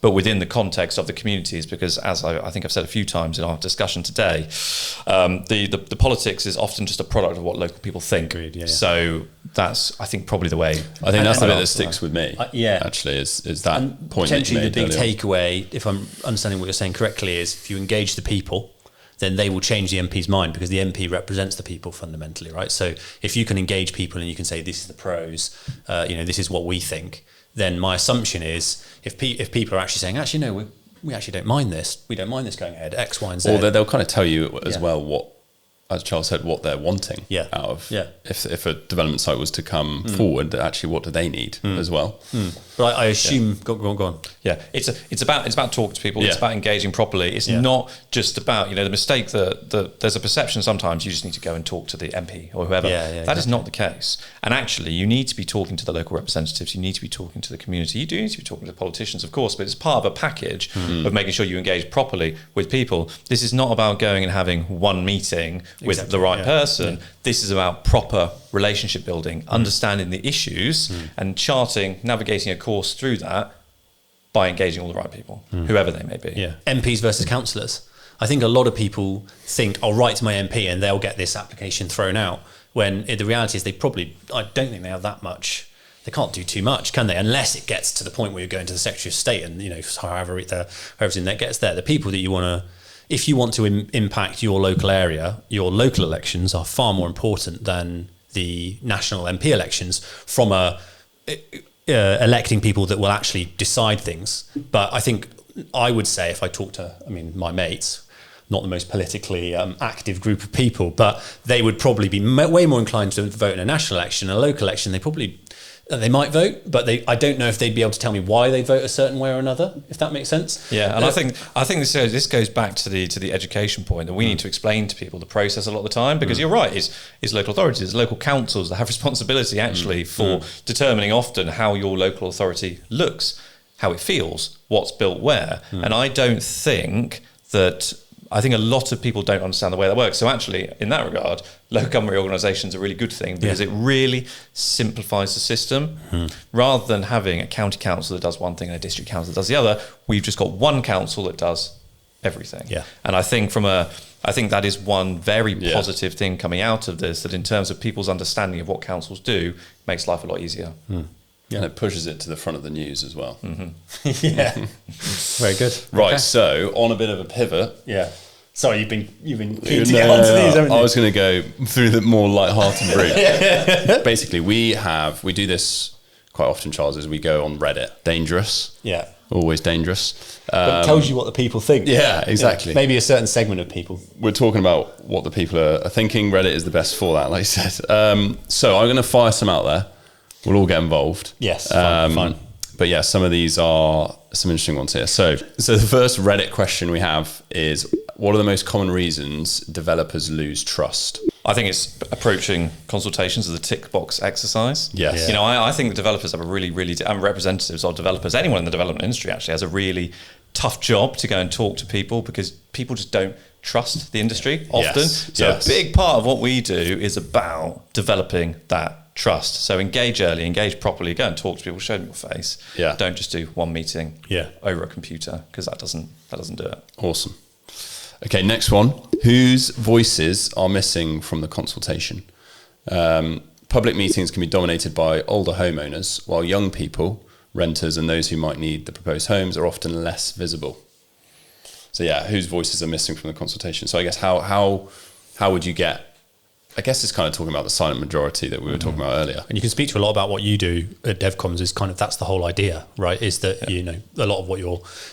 But within the context of the communities, because as I think I've said a few times in our discussion today, the politics is often just a product of what local people think. Agreed, yeah. So that's, I think, probably the way. I think that's the bit that sticks with me. Actually, is that and point. Potentially, that the big takeaway, if I'm understanding what you're saying correctly, is if you engage the people, then they will change the MP's mind, because the MP represents the people fundamentally, right? So if you can engage people and you can say, this is the pros, this is what we think, then my assumption is if people are actually saying, actually, no, we actually don't mind this. We don't mind this going ahead, X, Y, and Z. Or they'll kind of tell you as well what, as Charles said, what they're wanting out of. Yeah. If a development site was to come forward, actually, what do they need as well? But I assume, go on. Yeah, it's about talking to people. It's about engaging properly. It's not just about the mistake that there's a perception sometimes you just need to go and talk to the MP or whoever. That is not the case. And actually, you need to be talking to the local representatives. You need to be talking to the community. You do need to be talking to politicians, of course, but it's part of a package of making sure you engage properly with people. This is not about going and having one meeting with the right person. Yeah. This is about proper relationship building, understanding the issues and charting, navigating a course through that by engaging all the right people, whoever they may be. Yeah. MPs versus councillors. I think a lot of people think, I'll write to my MP and they'll get this application thrown out, when the reality is I don't think they have that much. They can't do too much, can they? Unless it gets to the point where you're going to the Secretary of State and, however everything that gets there. The people that you want to, if you want to impact your local area, your local elections are far more important than the national MP elections from electing people that will actually decide things. But I think I would say, if I talk to, my mates, not the most politically active group of people, but they would probably be way more inclined to vote in a national election. In a local election, they might vote, but I don't know if they'd be able to tell me why they vote a certain way or another, if that makes sense. Yeah, and I think this goes back to the education point, that we need to explain to people the process a lot of the time, because you're right, it's local authorities, it's local councils that have responsibility actually for determining often how your local authority looks, how it feels, what's built where. And I think a lot of people don't understand the way that works. So actually, in that regard, local government reorganisation is a really good thing, because it really simplifies the system. Rather than having a county council that does one thing and a district council that does the other, we've just got one council that does everything. Yeah. And I think that is one very positive thing coming out of this, that in terms of people's understanding of what councils do, makes life a lot easiar. Yeah. And it pushes it to the front of the news as well. Yeah. Very good. Right. Okay. So on a bit of a pivot. Yeah. Sorry, you've been keen to get onto these, haven't you? I was going to go through the more light-hearted route. Basically, we do this quite often, Charles, is we go on Reddit. Dangerous. Yeah. Always dangerous. But it tells you what the people think. Yeah, exactly. Maybe a certain segment of people. We're talking about what the people are thinking. Reddit is the best for that, like you said. So I'm going to fire some out there. We'll all get involved. Yes, fine. But yeah, some of these are some interesting ones here. So the first Reddit question we have is, what are the most common reasons developers lose trust? I think it's approaching consultations as a tick box exercise. Yes. You know, I think the developers have a really, and representatives of developers, anyone in the development industry actually has a really tough job to go and talk to people, because people just don't trust the industry often. So a big part of what we do is about developing that trust. So engage early, engage properly, go and talk to people, show them your face. Yeah. Don't just do one meeting over a computer, because that doesn't do it. Awesome. Okay, next one. Whose voices are missing from the consultation? Public meetings can be dominated by older homeowners, while young people, renters, and those who might need the proposed homes are often less visible. So yeah, whose voices are missing from the consultation? So I guess how would you get? I guess it's kind of talking about the silent majority that we were talking about earlier. And you can speak to a lot about what you do at DevComms. Is kind of, that's the whole idea, right? Is that, you know, a lot of what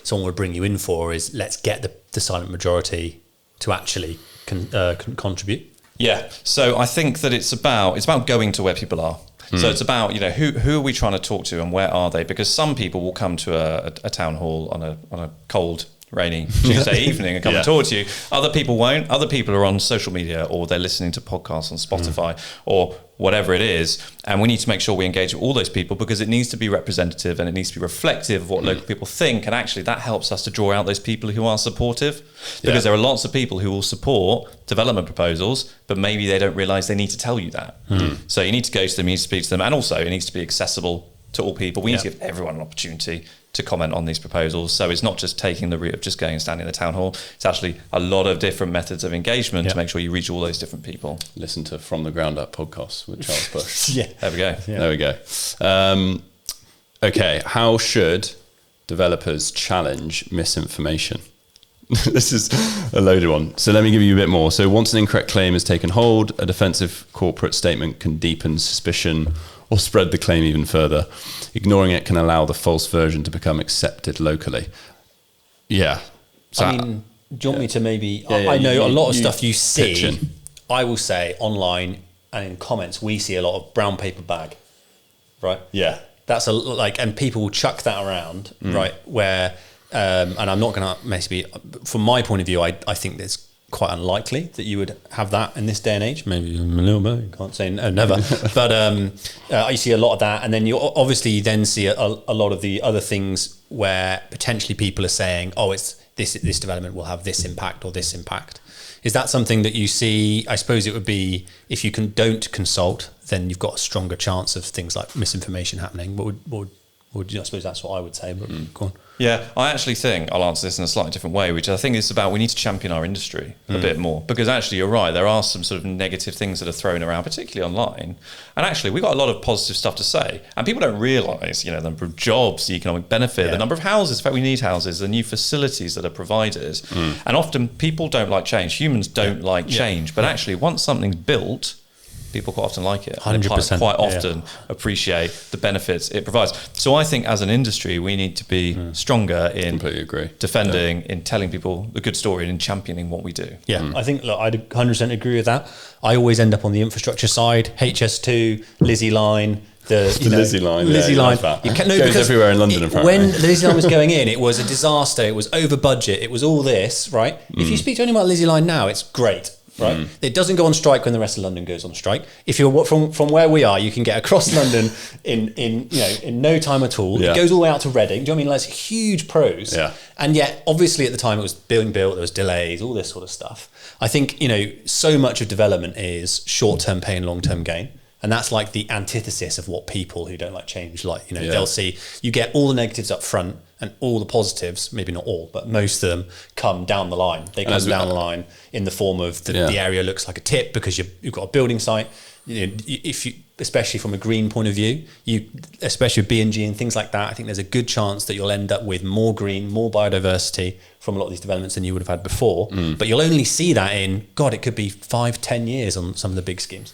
someone would bring you in for is, let's get the silent majority to actually contribute. Yeah. So I think that it's about going to where people are. So it's about, you know, who are we trying to talk to and where are they? Because some people will come to a town hall on a cold, rainy Tuesday evening and come and talk to you. Other people won't. Other people are on social media, or they're listening to podcasts on Spotify or whatever it is. And we need to make sure we engage with all those people, because it needs to be representative and it needs to be reflective of what local people think. And actually that helps us to draw out those people who are supportive, because there are lots of people who will support development proposals, but maybe they don't realize they need to tell you that. So you need to go to them, you need to speak to them, and also it needs to be accessible to all people. We need to give everyone an opportunity to comment on these proposals. So it's not just taking the route of just going and standing in the town hall. It's actually a lot of different methods of engagement to make sure you reach all those different people. Listen to From the Ground Up podcast with Charles Bushe. There we go. There we go. Okay, how should developers challenge misinformation? This is a loaded one. So let me give you a bit more. So once an incorrect claim is taken hold, a defensive corporate statement can deepen suspicion or spread the claim even further. Ignoring it can allow the false version to become accepted locally. Yeah. So I mean, do you want me to maybe... I know a lot of stuff you see, pitching. I will say online and in comments, we see a lot of brown paper bag, right? Yeah. That's and people will chuck that around, right? Where, and I'm not going to maybe, from my point of view, I think it's quite unlikely that you would have that in this day and age. Maybe a little bit, you can't say no, never. But I see a lot of that. And then you obviously then see a lot of the other things where potentially people are saying, oh, it's this development will have this impact or this impact. Is that something that you see? I suppose it would be, if you don't consult, then you've got a stronger chance of things like misinformation happening. What would I suppose that's what I would say, but go on. Yeah, I actually think I'll answer this in a slightly different way, which I think is about, we need to champion our industry a bit more, because actually you're right, there are some sort of negative things that are thrown around, particularly online. And actually we've got a lot of positive stuff to say, and people don't realise, you know, the number of jobs, the economic benefit, the number of houses, in fact we need houses, the new facilities that are provided. And often people don't like change, humans don't like change, but actually once something's built, people quite often like it. 100%. Quite often appreciate the benefits it provides. So I think as an industry, we need to be stronger in Completely agree. defending, in telling people the good story, and in championing what we do. Yeah, I think, look, I'd 100% agree with that. I always end up on the infrastructure side, HS2, Lizzie Line, the Lizzie Line. Lizzie Line. Goes everywhere in London, apparently. When the Lizzie Line was going in, it was a disaster. It was over budget. It was all this, right? If you speak to anyone about Lizzie Line now, it's great. Right, it doesn't go on strike when the rest of London goes on strike. If you're from where we are, you can get across London in no time at all. It goes all the way out to Reading. Do you know what I mean? Like, it's huge pros. Yeah. And yet, obviously, at the time it was being built, there was delays, all this sort of stuff. I think, you know, so much of development is short-term pain, long-term gain. And that's like the antithesis of what people who don't like change like. You know, they'll see you get all the negatives up front and all the positives, maybe not all, but most of them come down the line. They come down the line in the form of the area looks like a tip because you've got a building site. if you, especially from a green point of view, especially with B&G and things like that, I think there's a good chance that you'll end up with more green, more biodiversity from a lot of these developments than you would have had before. But you'll only see that in, God, it could be 5-10 years on some of the big schemes.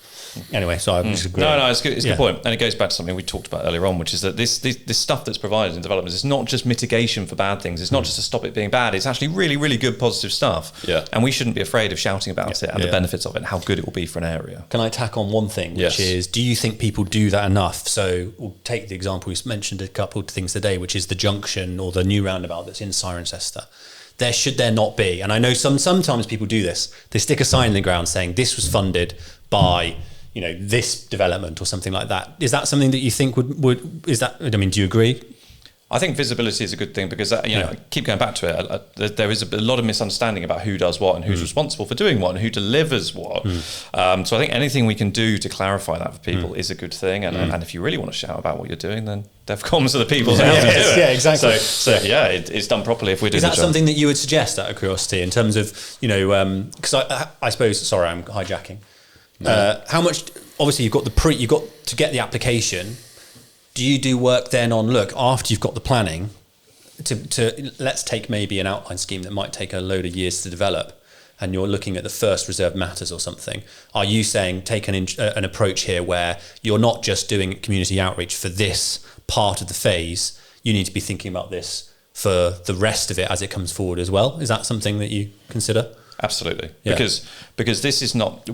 Anyway, so I'm just agreeing. No, it's good. It's a good point, and it goes back to something we talked about earlier on, which is that this stuff that's provided in development is not just mitigation for bad things. It's not just to stop it being bad. It's actually really, really good, positive stuff. Yeah. And we shouldn't be afraid of shouting about it and the benefits of it and how good it will be for an area. Can I tack on one thing, which is, do you think people do that enough? So we'll take the example, we mentioned a couple of things today, which is the junction or the new roundabout that's in Cirencester. Should there not be, and I know sometimes people do this, they stick a sign in the ground saying this was funded by this development or something like that. Is that something that you think would is that, I mean, do you agree? I think visibility is a good thing because I keep going back to it. There is a lot of misunderstanding about who does what and who's responsible for doing what and who delivers what. So I think anything we can do to clarify that for people is a good thing. And if you really want to shout about what you're doing, then DevComms are the people that help you do it. Yeah, exactly. So it's done properly if we're doing Is that something that you would suggest, out of curiosity, in terms of because I suppose, sorry, I'm hijacking. How much? Obviously, you've got to get the application. Do you do work then on, look, after you've got the planning, to let's take maybe an outline scheme that might take a load of years to develop, and you're looking at the first reserved matters or something. Are you saying take an approach here where you're not just doing community outreach for this part of the phase, you need to be thinking about this for the rest of it as it comes forward as well? Is that something that you consider? Absolutely, because this is not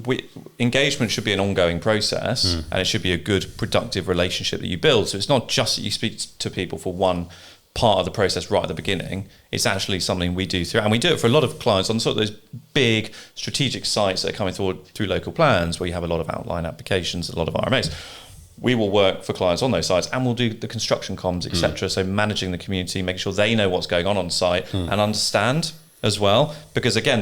engagement should be an ongoing process, and it should be a good, productive relationship that you build. So it's not just that you speak to people for one part of the process right at the beginning. It's actually something we do through, and we do it for a lot of clients on sort of those big strategic sites that are coming forward through local plans, where you have a lot of outline applications, a lot of RMAs. We will work for clients on those sites, and we'll do the construction comms, etc. So managing the community, making sure they know what's going on site and understand as well, because again,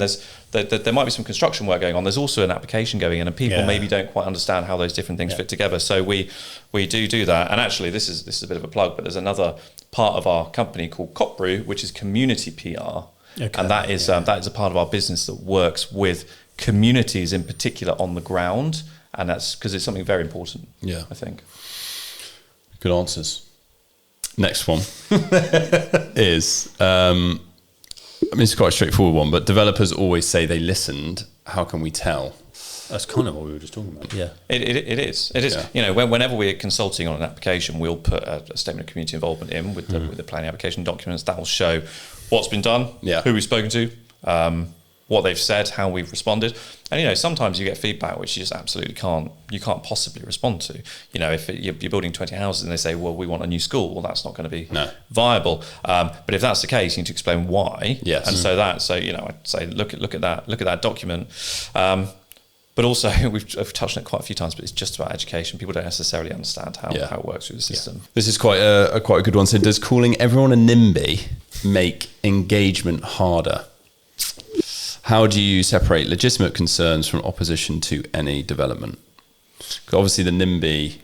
there might be some construction work going on. There's also an application going in, and people maybe don't quite understand how those different things fit together. So we do that. And actually, this is a bit of a plug, but there's another part of our company called Copbrew, which is community PR, and that is a part of our business that works with communities in particular on the ground, and that's because it's something very important. I think. Good answers. Next one is. I mean, it's quite a straightforward one, but developers always say they listened. How can we tell? That's kind of what we were just talking about. Yeah, it is. Yeah. Whenever we're consulting on an application, we'll put a statement of community involvement in with the planning application documents. That will show what's been done, who we've spoken to, what they've said, how we've responded. And sometimes you get feedback which you just absolutely can't possibly respond to. If you're building 20 houses and they say, well, we want a new school, well, that's not going to be viable. But if that's the case, you need to explain why. Yes. And so I'd say look at that document. But also, I've touched on it quite a few times, but it's just about education. People don't necessarily understand how it works through the system. This is quite a good one. So does calling everyone a NIMBY make engagement harder? How do you separate legitimate concerns from opposition to any development? Because obviously the NIMBY,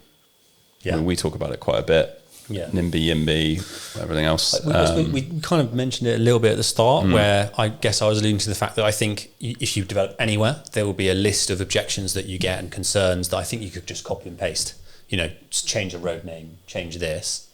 I mean, we talk about it quite a bit. NIMBY, YIMBY, everything else. We kind of mentioned it a little bit at the start, where I guess I was alluding to the fact that I think if you develop anywhere, there will be a list of objections that you get and concerns that I think you could just copy and paste. Just change a road name, change this.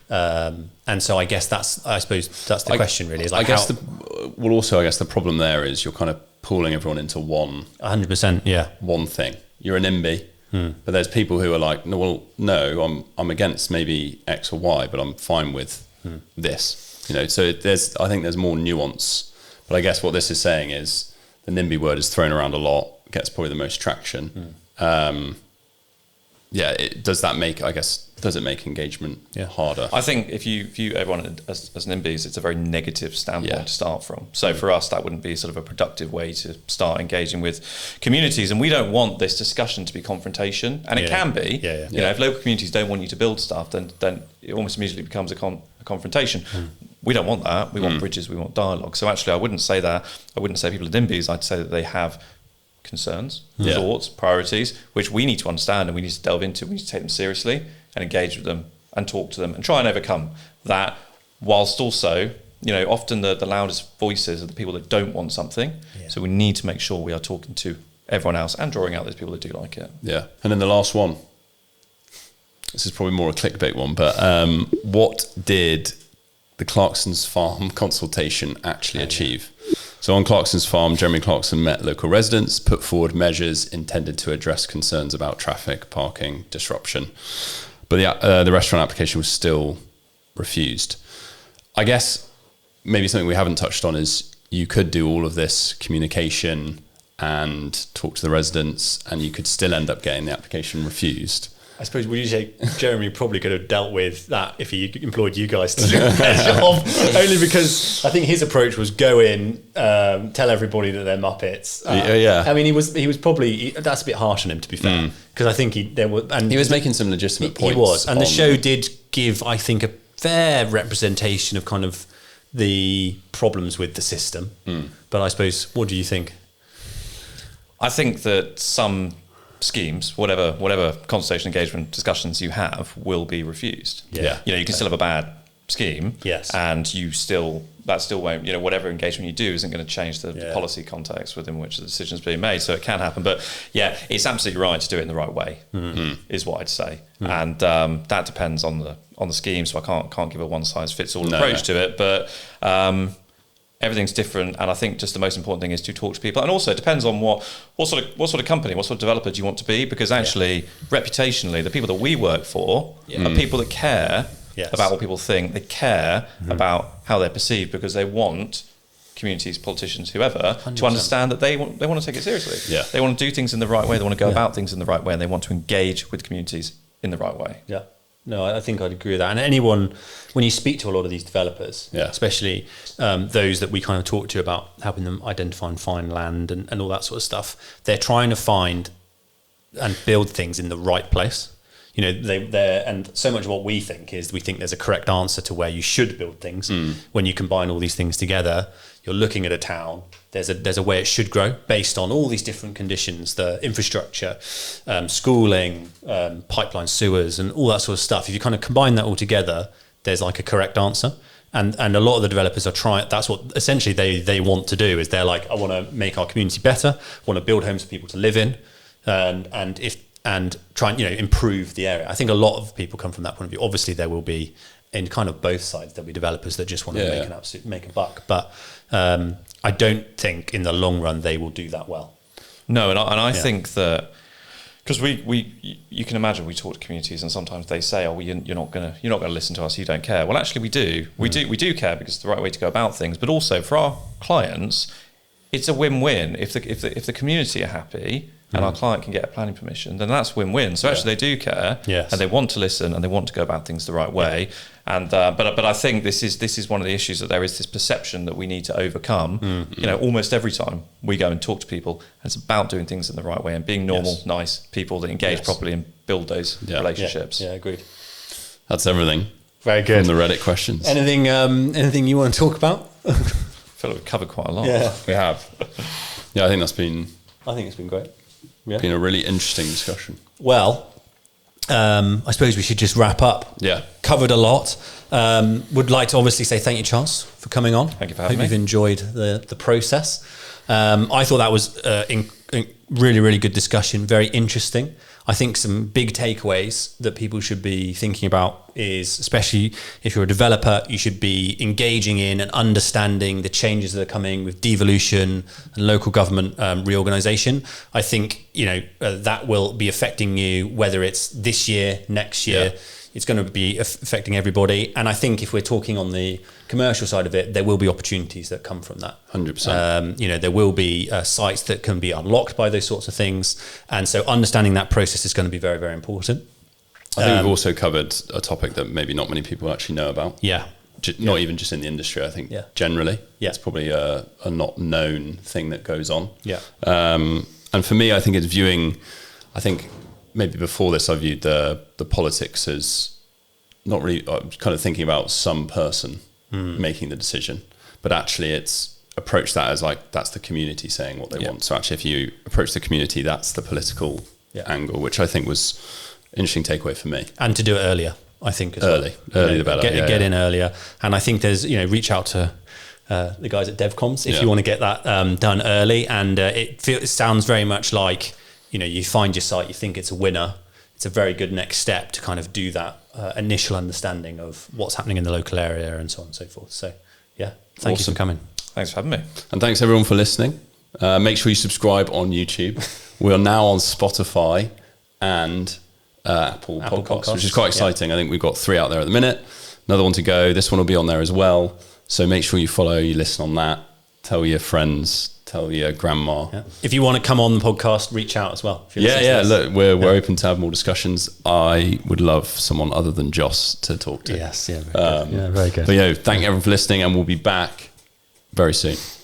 And so I guess that's the question really. Is like the problem there is you're kind of pooling everyone into one. 100%, one thing. You're an NIMBY, but there's people who are like, no, I'm against maybe X or Y, but I'm fine with this. So I think there's more nuance. But I guess what this is saying is the NIMBY word is thrown around a lot, gets probably the most traction. Does it make engagement harder? I think if you view everyone as NIMBYs, it's a very negative standpoint to start from. So for us, that wouldn't be sort of a productive way to start engaging with communities. And we don't want this discussion to be confrontation. And it can be. If local communities don't want you to build stuff, then it almost immediately becomes a confrontation. We don't want that. We want bridges. We want dialogue. So actually, I wouldn't say that. I wouldn't say people are NIMBYs. I'd say that they have concerns, thoughts, priorities, which we need to understand and we need to delve into. We need to take them seriously and engage with them and talk to them and try and overcome that, whilst also, often the loudest voices are the people that don't want something. So we need to make sure we are talking to everyone else and drawing out those people that do like it. Yeah. And then the last one, this is probably more a clickbait one, but what did the Clarkson's Farm consultation actually achieve? So on Clarkson's Farm, Jeremy Clarkson met local residents, put forward measures intended to address concerns about traffic, parking, disruption. But the restaurant application was still refused. I guess maybe something we haven't touched on is you could do all of this communication and talk to the residents, and you could still end up getting the application refused. I suppose, would you say Jeremy probably could have dealt with that if he employed you guys to do their job? Only because I think his approach was go in, tell everybody that they're Muppets. Yeah. I mean, he was probably, that's a bit harsh on him, to be fair, because I think he was making some legitimate points. He was, and the show did give, I think, a fair representation of kind of the problems with the system. But I suppose, what do you think? I think that some schemes, whatever consultation, engagement, discussions you have, will be refused. Yeah. You can still have a bad scheme, yes, and that still won't, whatever engagement you do isn't going to change the policy context within which the decision is being made. So it can happen, but it's absolutely right to do it in the right way, is what I'd say. And that depends on the scheme. So I can't give a one size fits all approach to it, but everything's different, and I think just the most important thing is to talk to people, and also it depends on what sort of company, what sort of developer do you want to be, because actually, reputationally, the people that we work for are people that care about what people think. They care about how they're perceived, because they want communities, politicians, whoever, 100%. To understand that they want to take it seriously. Yeah. They want to do things in the right way. They want to go about things in the right way, and they want to engage with communities in the right way. Yeah. No, I think I'd agree with that. And anyone, when you speak to a lot of these developers, especially those that we kind of talk to about helping them identify and find land and all that sort of stuff, they're trying to find and build things in the right place. They're and so much of what we think is we think there's a correct answer to where you should build things. When you combine all these things together, you're looking at a town. There's a way it should grow based on all these different conditions, the infrastructure, schooling, pipeline, sewers, and all that sort of stuff. If you kind of combine that all together, there's like a correct answer. And a lot of the developers are trying. That's what essentially they want to do. Is they're like, I want to make our community better. I want to build homes for people to live in, and try and improve the area. I think a lot of people come from that point of view. Obviously, there will be in kind of both sides. There'll be developers that just want to make a buck, but I don't think in the long run they will do that well. No, and I think that because you can imagine we talk to communities and sometimes they say, "Oh, well, you're not going to listen to us. You don't care." Well, actually, we do. We do care because it's the right way to go about things. But also for our clients, it's a win-win. If the community are happy and our client can get a planning permission, then that's win-win. So actually, they do care, and they want to listen and they want to go about things the right way. And but I think this is one of the issues, that there is this perception that we need to overcome. Almost every time we go and talk to people, and it's about doing things in the right way and being normal, nice people that engage properly and build those relationships. Yeah, agreed. That's everything. Very good. From the Reddit questions. Anything you want to talk about? I feel like we've covered quite a lot. Yeah, we have. Yeah, I think it's been great. Yeah. Been a really interesting discussion. Well, I suppose we should just wrap up. Yeah. Covered a lot. Would like to obviously say thank you, Charles, for coming on. Thank you for having me. Hope you've enjoyed the process. I thought that was a really, really good discussion. Very interesting. I think some big takeaways that people should be thinking about is, especially if you're a developer, you should be engaging in and understanding the changes that are coming with devolution and local government reorganisation. I think that will be affecting you, whether it's this year, next year. Yeah. It's going to be affecting everybody. And I think if we're talking on the commercial side of it, there will be opportunities that come from that. 100%. There will be sites that can be unlocked by those sorts of things. And so understanding that process is going to be very, very important. I think we've also covered a topic that maybe not many people actually know about. Yeah. Not even just in the industry, I think generally. Yeah. It's probably a not known thing that goes on. Yeah. And for me, I think it's maybe before this, I viewed the politics as not really kind of thinking about some person making the decision, but actually it's approach that as like, that's the community saying what they want. So actually, if you approach the community, that's the political angle, which I think was an interesting takeaway for me. And to do it earlier, I think. Early the better. Get in earlier. And I think there's, reach out to the guys at DevComms if you want to get that done early. And it sounds very much like, you find your site, you think it's a winner. It's a very good next step to kind of do that initial understanding of what's happening in the local area and so on and so forth. So, yeah, thank you for coming. Thanks for having me. And thanks everyone for listening. Make sure you subscribe on YouTube. We are now on Spotify and Apple Podcasts, which is quite exciting. I think we've got 3 out there at the minute. Another one to go. This one will be on there as well. So make sure you follow, you listen on that. Tell your friends, tell your grandma. Yeah. If you want to come on the podcast, reach out as well. Look, we're open to have more discussions. I would love someone other than Joss to talk to. Yes, very good. Very good. But thank everyone for listening, and we'll be back very soon.